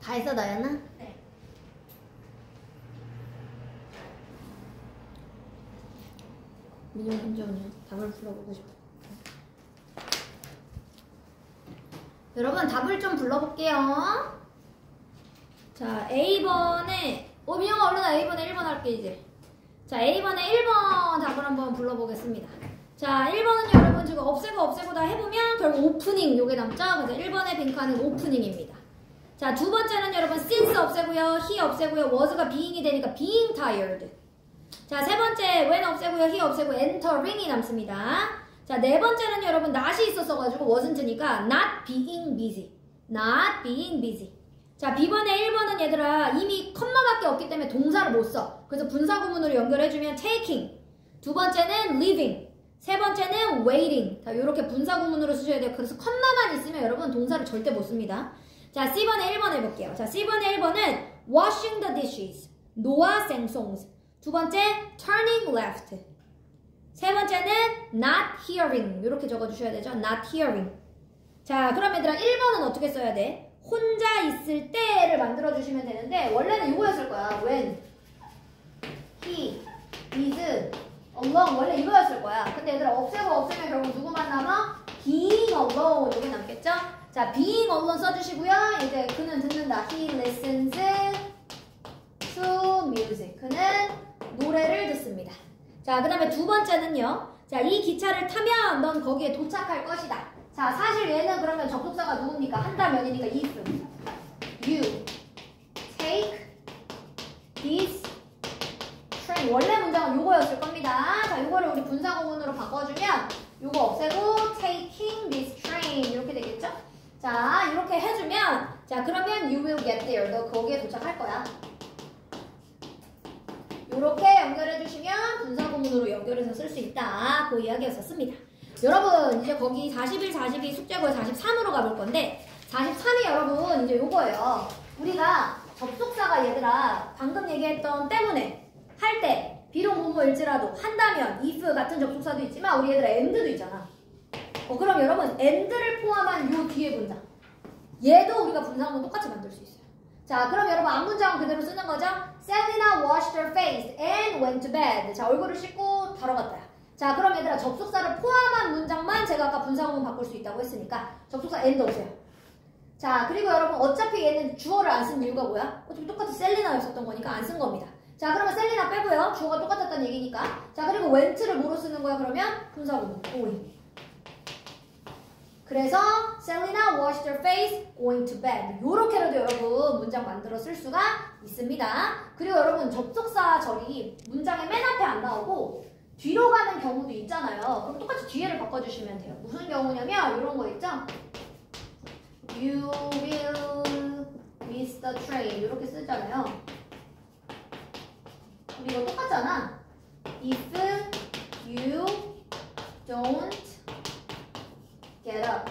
Speaker 1: 다 했어, 나연아?
Speaker 2: 네.
Speaker 1: 민영 잠시만요. 답을 불러보고 싶어. 여러분 답을 좀 불러볼게요. 자, A번에 민영아 얼른 A번에 1번 할게 이제. 자, A번에 1번 답을 한번 불러보겠습니다. 자, 1번은 여러분 지금 없애고 다 해보면 결국 오프닝 요게 남죠? 그래서 1번의 빈칸은 오프닝입니다. 자, 두 번째는 여러분 since 없애고요, he 없애고요, was가 being이 되니까 being tired. 자, 세 번째 when 없애고요, he 없애고 entering이 남습니다. 자, 네 번째는 여러분 not이 있었어가지고 wasn't니까 not being busy. not being busy. 자, B번에 1번은 얘들아 이미 컴마밖에 없기 때문에 동사를 못 써. 그래서 분사구문으로 연결해주면 taking. 두 번째는 living. 세 번째는 waiting. 자, 요렇게 분사구문으로 쓰셔야 돼요. 그래서 컴마만 있으면 여러분 동사를 절대 못 씁니다. 자, C번에 1번 해볼게요. 자, C번에 1번은 washing the dishes. 노아 생송스. 두 번째, turning left. 세 번째는 not hearing. 이렇게 적어주셔야 되죠. not hearing. 자, 그럼 얘들아 1번은 어떻게 써야 돼? 혼자 있을 때를 만들어주시면 되는데 원래는 이거였을 거야. when, he, is, alone. 원래 이거였을 거야. 근데 얘들아 없애면 결국 누구만 남아? being alone. 여기 남겠죠? 자, being alone 써주시고요. 이제 그는 듣는다. He listens to music. 그는 노래를 듣습니다. 자, 그 다음에 두 번째는요. 자, 이 기차를 타면 넌 거기에 도착할 것이다. 자, 사실 얘는 그러면 접속사가 누굽니까? 한다면이니까 if. You take this train. 원래 문장은 요거였을 겁니다. 자, 요거를 우리 분사구문으로 바꿔주면 요거 없애고 taking this train 이렇게 되겠죠? 자, 이렇게 해주면 자, 그러면 you will get there. 너 거기에 도착할 거야. 이렇게 연결해주시면 분사구문으로 연결해서 쓸 수 있다. 그 이야기였었습니다. 여러분 이제 거기 41, 42 숙제고에 43으로 가볼 건데 43이 여러분 이제 요거예요. 우리가 접속사가 얘들아 방금 얘기했던 때문에 할 때 비록 뭐뭐일지라도 한다면 if 같은 접속사도 있지만 우리 얘들아 and도 있잖아. 그럼 여러분 and를 포함한 요 뒤에 문장 얘도 우리가 분사구문 똑같이 만들 수 있어요. 자, 그럼 여러분 앞문장은 그대로 쓰는 거죠? Selena washed her face and went to bed. 자, 얼굴을 씻고 자러 갔다. 자, 그럼 얘들아 접속사를 포함한 문장만 제가 아까 분사구문 바꿀 수 있다고 했으니까 접속사 and 오세요. 자, 그리고 여러분 어차피 얘는 주어를 안 쓴 이유가 뭐야? 어차피 똑같이 셀리나였었던 거니까 안 쓴 겁니다. 자, 그러면 셀리나 빼고요. 주어가 똑같았다는 얘기니까. 자, 그리고 went를 뭐로 쓰는 거야? 그러면 분사구문 going. 그래서 Selena washed her face going to bed. 요렇게라도 여러분 문장 만들어 쓸 수가 있습니다. 그리고 여러분 접속사 절이 문장의 맨 앞에 안 나오고 뒤로 가는 경우도 있잖아요. 그럼 똑같이 뒤에를 바꿔주시면 돼요. 무슨 경우냐면 이런 거 있죠? You will miss the train. 이렇게 쓰잖아요. 우리 이거 똑같잖아. If you don't get up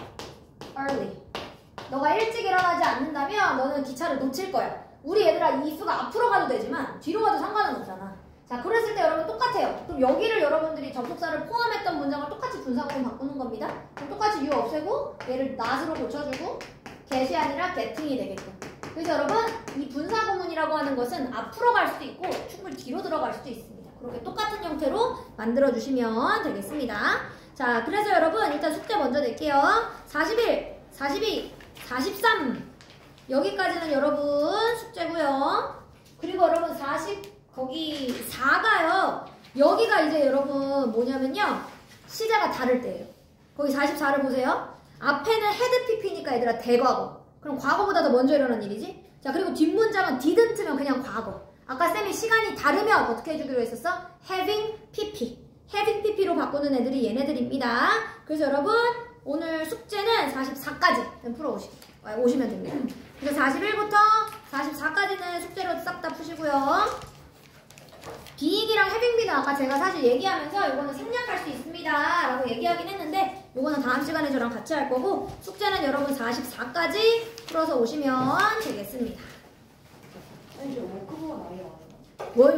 Speaker 1: early. 너가 일찍 일어나지 않는다면 너는 기차를 놓칠 거야. 우리 얘들아 if가 앞으로 가도 되지만 뒤로 가도 상관은 없잖아. 자, 그랬을 때 여러분 똑같아요. 그럼 여기를 여러분들이 접속사를 포함했던 문장을 똑같이 분사구문 바꾸는 겁니다. 그럼 똑같이 you 없애고 얘를 not으로 고쳐주고 get이 아니라 getting이 되겠죠. 그래서 여러분 이 분사구문이라고 하는 것은 앞으로 갈 수도 있고 충분히 뒤로 들어갈 수도 있습니다. 그렇게 똑같은 형태로 만들어주시면 되겠습니다. 자, 그래서 여러분 일단 숙제 먼저 낼게요. 41, 42, 43 여기까지는 여러분 숙제고요. 그리고 여러분 40 거기 4가요. 여기가 이제 여러분 뭐냐면요. 시제가 다를 때예요. 거기 44를 보세요. 앞에는 had pp니까 얘들아 대과거. 그럼 과거보다 더 먼저 일어난 일이지. 자, 그리고 뒷문장은 didn't면 그냥 과거. 아까 쌤이 시간이 다르면 어떻게 해주기로 했었어? having pp. having pp로 바꾸는 애들이 얘네들입니다. 그래서 여러분 오늘 숙제는 44까지 오시면 됩니다. 그래서 41부터 44까지는 숙제로 싹 다 푸시고요. being이랑 having비는 아까 제가 사실 얘기하면서 이거는 생략할 수 있습니다 라고 얘기하긴 했는데 이거는 다음 시간에 저랑 같이 할 거고 숙제는 여러분 44까지 풀어서 오시면 되겠습니다.
Speaker 2: 아니 저 워크북은 아예 안 해요.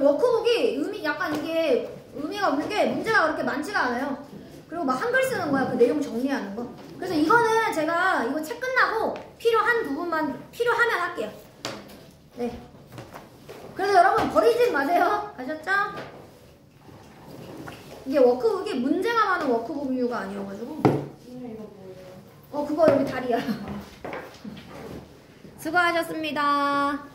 Speaker 1: 워크북이 약간 이게 의미가 없는 게 문제가 그렇게 많지가 않아요. 그리고 막 한글 쓰는 거야. 그 내용 정리하는 거. 그래서 이거는 제가 이거 책 끝나고 필요한 부분만 필요하면 할게요. 네. 그래서 여러분 버리지 마세요. 아셨죠? 이게 이게 문제가 많은 워크북 아니어가지고.
Speaker 2: 선생님 이거 뭐예요?
Speaker 1: 그거 여기 다리야. 수고하셨습니다.